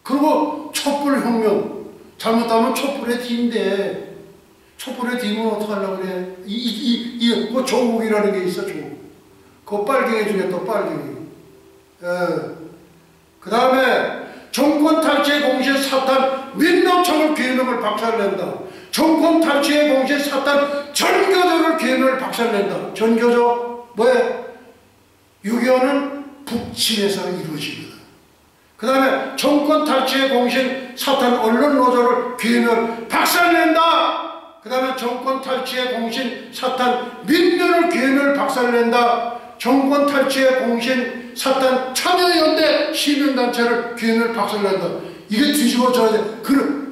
그리고 촛불혁명. 잘못하면 촛불의 뒤인데 촛불의 뒤면 어떡하려고 그래. 그 조국이라는 게 있어. 조국. 그 빨갱이 중에 또 빨갱이. 그 다음에 정권 탈취의 공신 사탄 민노총을 괴멸을 박살낸다. 정권 탈취의 공신 사탄 전교조를 괴멸을 박살낸다. 전교조 뭐예요? 6.25는 북침에서 이루어집니다. 그 다음에 정권 탈취의 공신 사탄 언론 노조를 괴멸 박살낸다. 그 다음에 정권 탈취의 공신 사탄 민변을 괴멸 박살낸다. 정권 탈취의 공신 사탄 참여연대 시민단체를 괴멸 박살낸다. 이게 뒤집어져야 돼.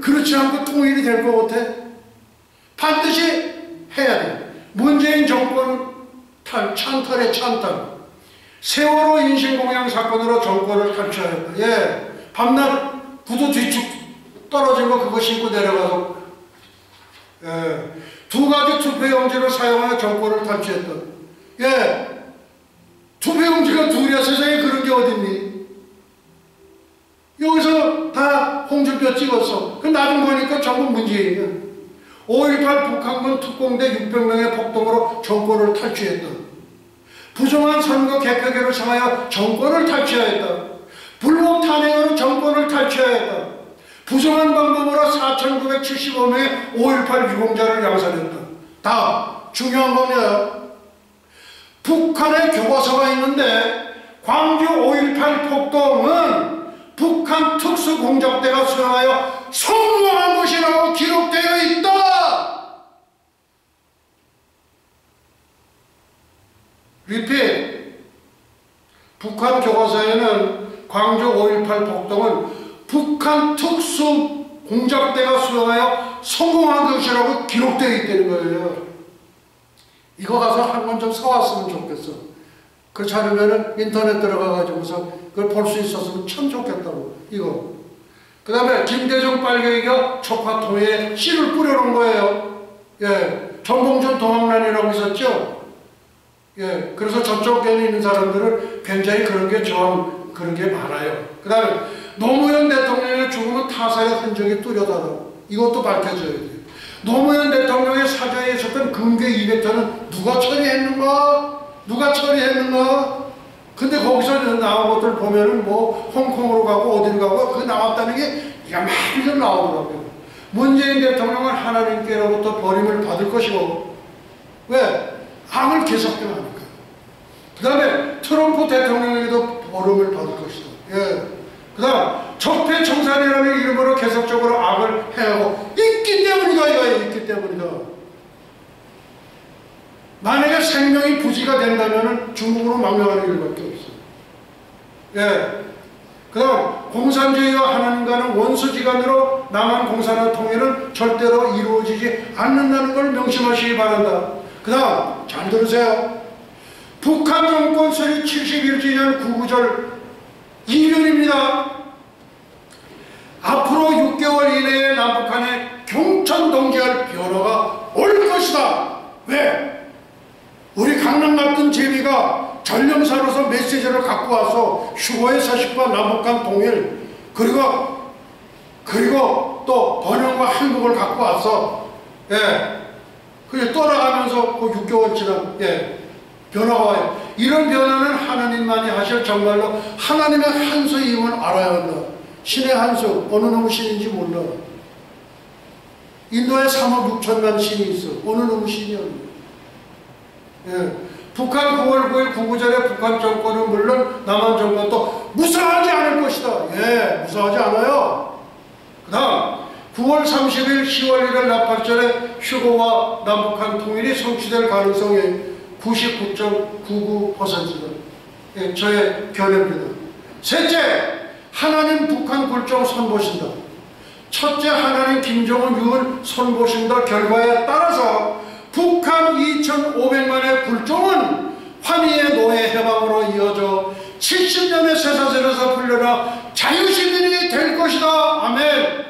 그렇지 않고 통일이 될 것 같아? 반드시 해야 돼. 문재인 정권 찬탈의 찬탈. 세월호 인신공양 사건으로 정권을 탈취하였다. 예. 밤낮 구두 뒤축 떨어진 거 그거 신고 내려가서 예. 두 가지 투표용지를 사용하여 정권을 탈취했던. 예. 투표용지가 둘이야. 세상에 그런 게 어딨니? 여기서 다 홍준표 찍었어. 그 나중 보니까 전부 문재인이야. 5.18 북한군 특공대 600명의 폭동으로 정권을 탈취했던. 부정한 선거 개표계를 정하여 정권을 탈취하였다. 불법 탄핵으로 정권을 탈취하였다. 부정한 방법으로 4,975명의 5.18 유공자를 양산했다. 다 중요한 겁니다. 북한에 교과서가 있는데 광주 5.18 폭동은 북한 특수공작대가 수행하여 성공한 것이라고 기록되어 있다. 리핏. 북한 교과서에는 광주 5.18 폭동은 북한 특수공작대가 수행하여 성공한 것이라고 기록되어 있다는 거예요. 이거 가서 한 권 좀 사왔으면 좋겠어. 그렇지 않으면 인터넷 들어가가지고서 그걸 볼 수 있었으면 참 좋겠다고. 이거. 그 다음에 김대중 빨갱이가 촉화통에 씨를 뿌려놓은 거예요. 예. 전봉준 동학란이라고 있었죠. 예. 그래서 저쪽에 있는 사람들은 굉장히 그런 게 좋아하는 그런 게 많아요. 그 다음에 노무현 대통령의 죽음은 타살의 흔적이 뚜렷하다. 이것도 밝혀져야 돼요. 노무현 대통령의 사저에 있었던 금괴 200톤은 누가 처리했는가? 누가 처리했는가? 근데 거기서 나온 것들 보면은 뭐 홍콩으로 가고 어디로 가고 그 나왔다는 게 많이들 나오더라고요. 문재인 대통령은 하나님께로부터 버림을 받을 것이고, 왜? 악을 계속해하니까. 그 다음에 트럼프 대통령에게도 버림을 받을 것이다. 예. 그 다음 적폐청산이라는 이름으로 계속적으로 악을 해하고 있기 때문이다. 이거예요. 있기 때문이다. 만약에 생명이 부지가 된다면 중국으로 망명하는 일밖에 없어요. 예. 그 다음 공산주의와 하나님과는 원수지간으로 남한 공산화 통일은 절대로 이루어지지 않는다는 걸 명심하시기 바란다. 그 다음 잘 들으세요. 북한 정권 수립 71주년 구구절 2년입니다. 앞으로 6개월 이내에 남북한에 경천동지할 변화가 올 것이다. 왜? 우리 강남 같은 제비가 전령사로서 메시지를 갖고 와서 휴거의 서식과 남북한 통일 그리고 또 번영과 한국을 갖고 와서 그게 떠나가면서 그 6개월 지난 변화가 와요. 이런 변화는 하나님만이 하실 정말로 하나님의 한수임을 알아야 한다. 신의 한수, 어느 놈의 신인지 몰라. 인도에 3억 6천만 신이 있어. 어느 놈의 신이야. 북한 9월 9일 구구절에 북한 정권은 물론 남한 정권도 무사하지 않을 것이다. 무사하지 않아요. 그 다음 9월 30일 10월 1일 나팔절에 휴거와 남북한 통일이 성취될 가능성이 99.99%다. 저의 견해입니다. 셋째, 하나님 북한 굴종 선보신다. 첫째, 하나님 김정은 유은 선보신다 결과에 따라서 북한 2,500만의 굴종은 환희의 노예 해방으로 이어져 70년의 쇠사슬에서 풀려나 자유시민이 될 것이다. 아멘.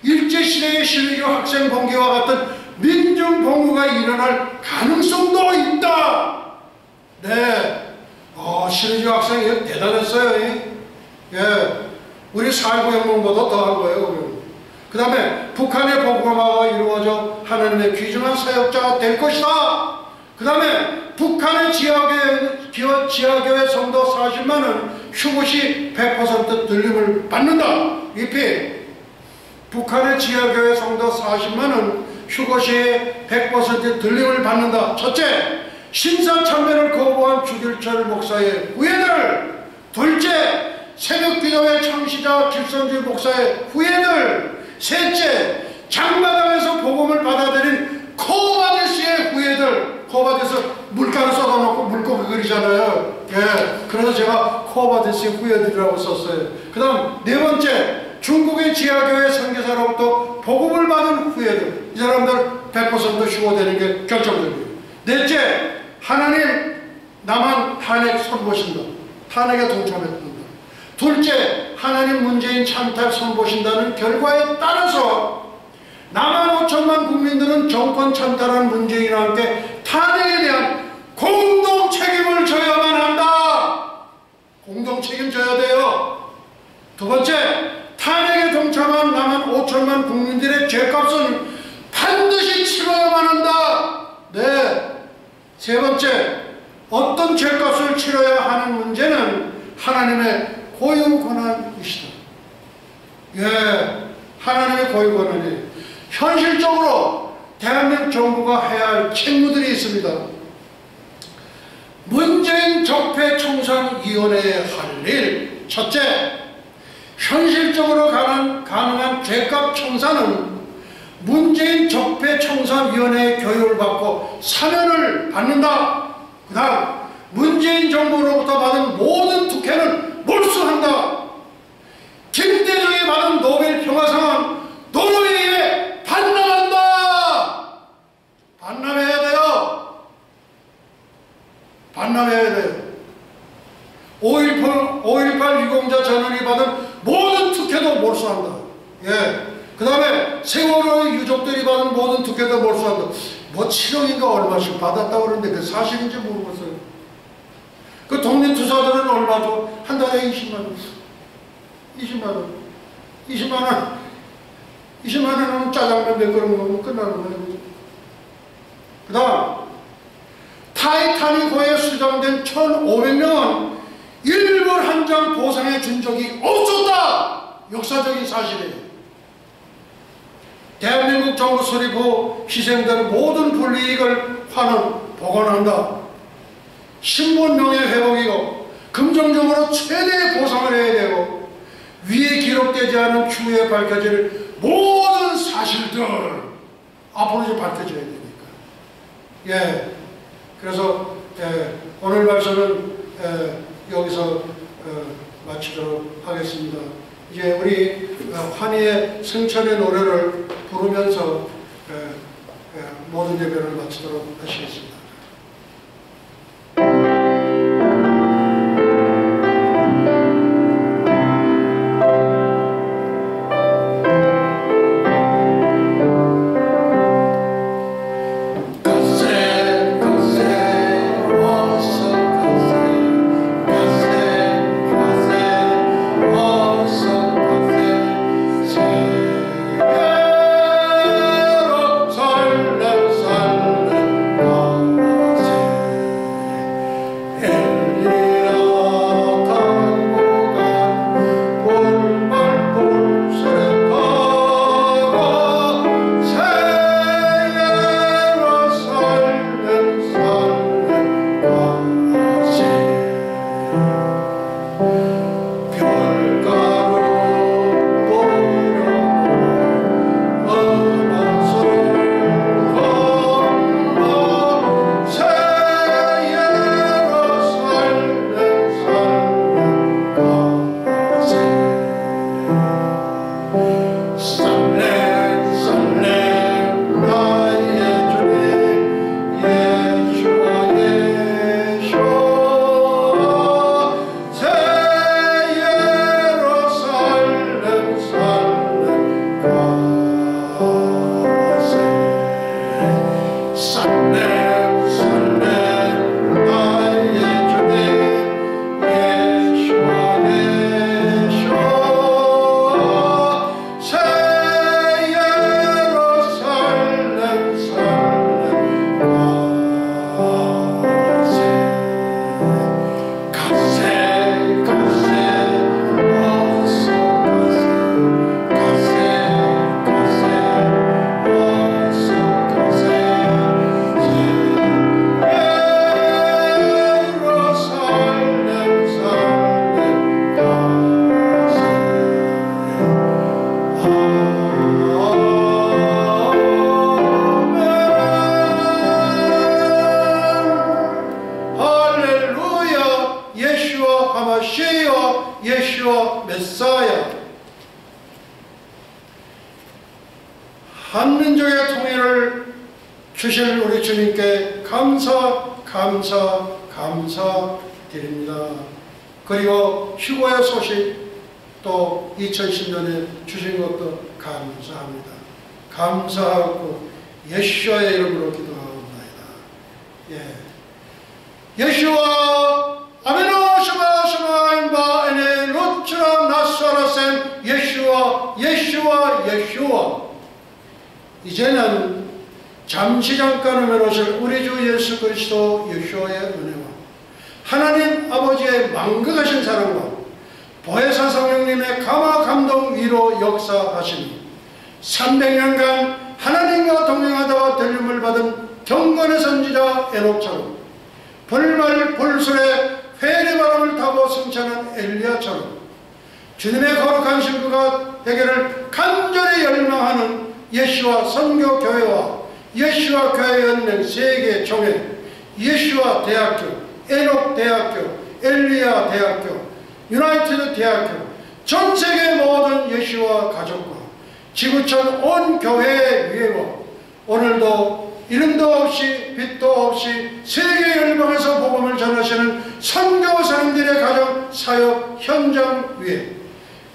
일제시대의 신의교 학생 봉기와 같은 민중봉우가 일어날 가능성도 있다. 신의교 학생이 대단했어요. 우리 4.19 혁명보다 더한 거예요. 그 다음에 북한의 복음화가 이루어져 하나님의 귀중한 사역자가 될 것이다. 그 다음에 북한의 지하교회 성도 40만은 휴거시 100% 들림을 받는다. 리핏. 북한의 지하교회 성도 40만은 휴거시에 100% 들림을 받는다. 첫째, 신사참배를 거부한 주길철 목사의 후예들. 둘째, 새벽기도회 창시자 길성주 목사의 후예들. 셋째, 장마당에서 복음을 받아들인 코바데스의 후예들. 코바데스 물가루 쏟아놓고 물고기 그리잖아요. 그래서 제가 코바데스의 후예들이라고 썼어요. 그 다음 네 번째, 중국의 지하교회 선교사로부터 복음을 받은 후예들. 이 사람들 100% 휴거되는 게 결정적이에요. 넷째, 하나님 남한 탄핵 선보신다. 탄핵에 동참했다. 둘째, 하나님 문재인 참탈 선보신다는 결과에 따라서 남한 5천만 국민들은 정권 찬탈한 문재인과 함께 탄핵에 대한 공동 책임을 져야만 한다. 공동 책임져야 돼요. 두 번째, 탄핵에 동참한 남한 5천만 국민들의 죄값은 반드시 치러야만 한다. 네. 세 번째, 어떤 죄값을 치러야 하는 문제는 하나님의 고유 권한이시다. 예, 하나님의 고유 권한이에요. 현실적으로 대한민국 정부가 해야 할 책무들이 있습니다. 문재인 적폐청산위원회에 할 일, 첫째, 현실적으로 가능한 죄값 청산은 문재인 적폐청산위원회의 교육을 받고 사면을 받는다. 그 다음, 문재인 정부로부터 받은 모든 특혜는 몰수한다. 김대중이 받은 노벨 평화상은 노르웨이에 반납한다. 반납해야 돼요. 반납해야 돼요. 5.18 유공자 전원이 받은 모든 특혜도 몰수한다. 예. 그 다음에 세월호의 유족들이 받은 모든 특혜도 몰수한다. 뭐 7억인가 얼마씩 받았다고 그러는데 그 사실인지 모르겠어요. 그 독립투사들은 얼마죠? 한 달에 20만 원. 20만 원. 20만 원. 20만 원은 짜장면 몇 그릇 먹으면 끝나는 거예요. 그 다음, 타이타닉호에 수장된 1,500명은 일불 한 장 보상해 준 적이 없었다. 역사적인 사실이에요. 대한민국 정부 수립 후 희생된 모든 불이익을 환원, 복원한다. 신분 명예 회복이고 긍정적으로 최대의 보상을 해야 되고 위에 기록되지 않은 추후에 밝혀질 모든 사실들 앞으로 이제 밝혀져야 되니까. 예. 그래서 오늘 말씀은 여기서 마치도록 하겠습니다. 이제 우리 환희의 승천의 노래를 부르면서 모든 예배를 마치도록 하시겠습니다. 예수와 메사야. 한민족의 통일을 주실 우리 주님께 감사드립니다. 그리고 휴거의 소식 또 2010년에 주신 것도 감사합니다. 감사하고 예수와의 이름으로 기도하옵나이다. 예수와 아멘오 샤마 샤마인바 에네 루츠라 나사라셈 예수와 이제는 잠시 잠깐 오면 오실 우리 주 예수 그리스도 예수와의 은혜와 하나님 아버지의 망극하신 사랑과 보혜사 성령님의 감화 감동 위로 역사하시니 300년간 하나님과 동행하다가 들림을 받은 경건의 선지자 에녹처럼 불말 불술에 회리바람을 타고 승천한 엘리야처럼 주님의 거룩한 신부가 되기를 간절히 열망하는 예수와 선교교회와 예수와 교회연맹 세계 총회, 예수와 대학교, 에녹 대학교, 엘리야 대학교, 유나이티드 대학교, 전 세계 모든 예수와 가족과 지구촌 온 교회의 위에와 오늘도 이름도 없이 빛도 없이 세계 열방에서 복음을 전하시는 선교사님들의 가정 사역 현장 위에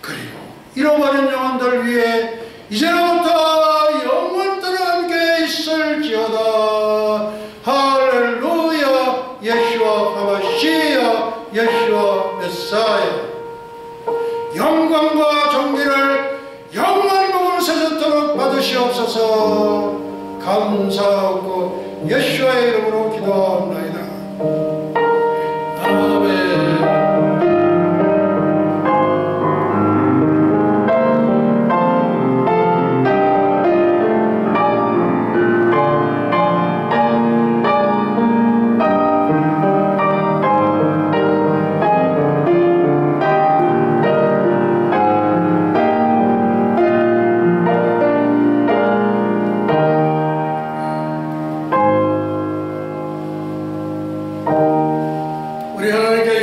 그리고 잃어버린 영혼들 위에 이제부터 영원토록 함께 있을지어다. 할렐루야. 예수와 하마시야 예수와 메사야. 영광과 존귀를 영원 복음 세전토록 받으시옵소서. 감사하고 예수와의 이름으로 기도하옵나이다. 아멘. 우리 하나님께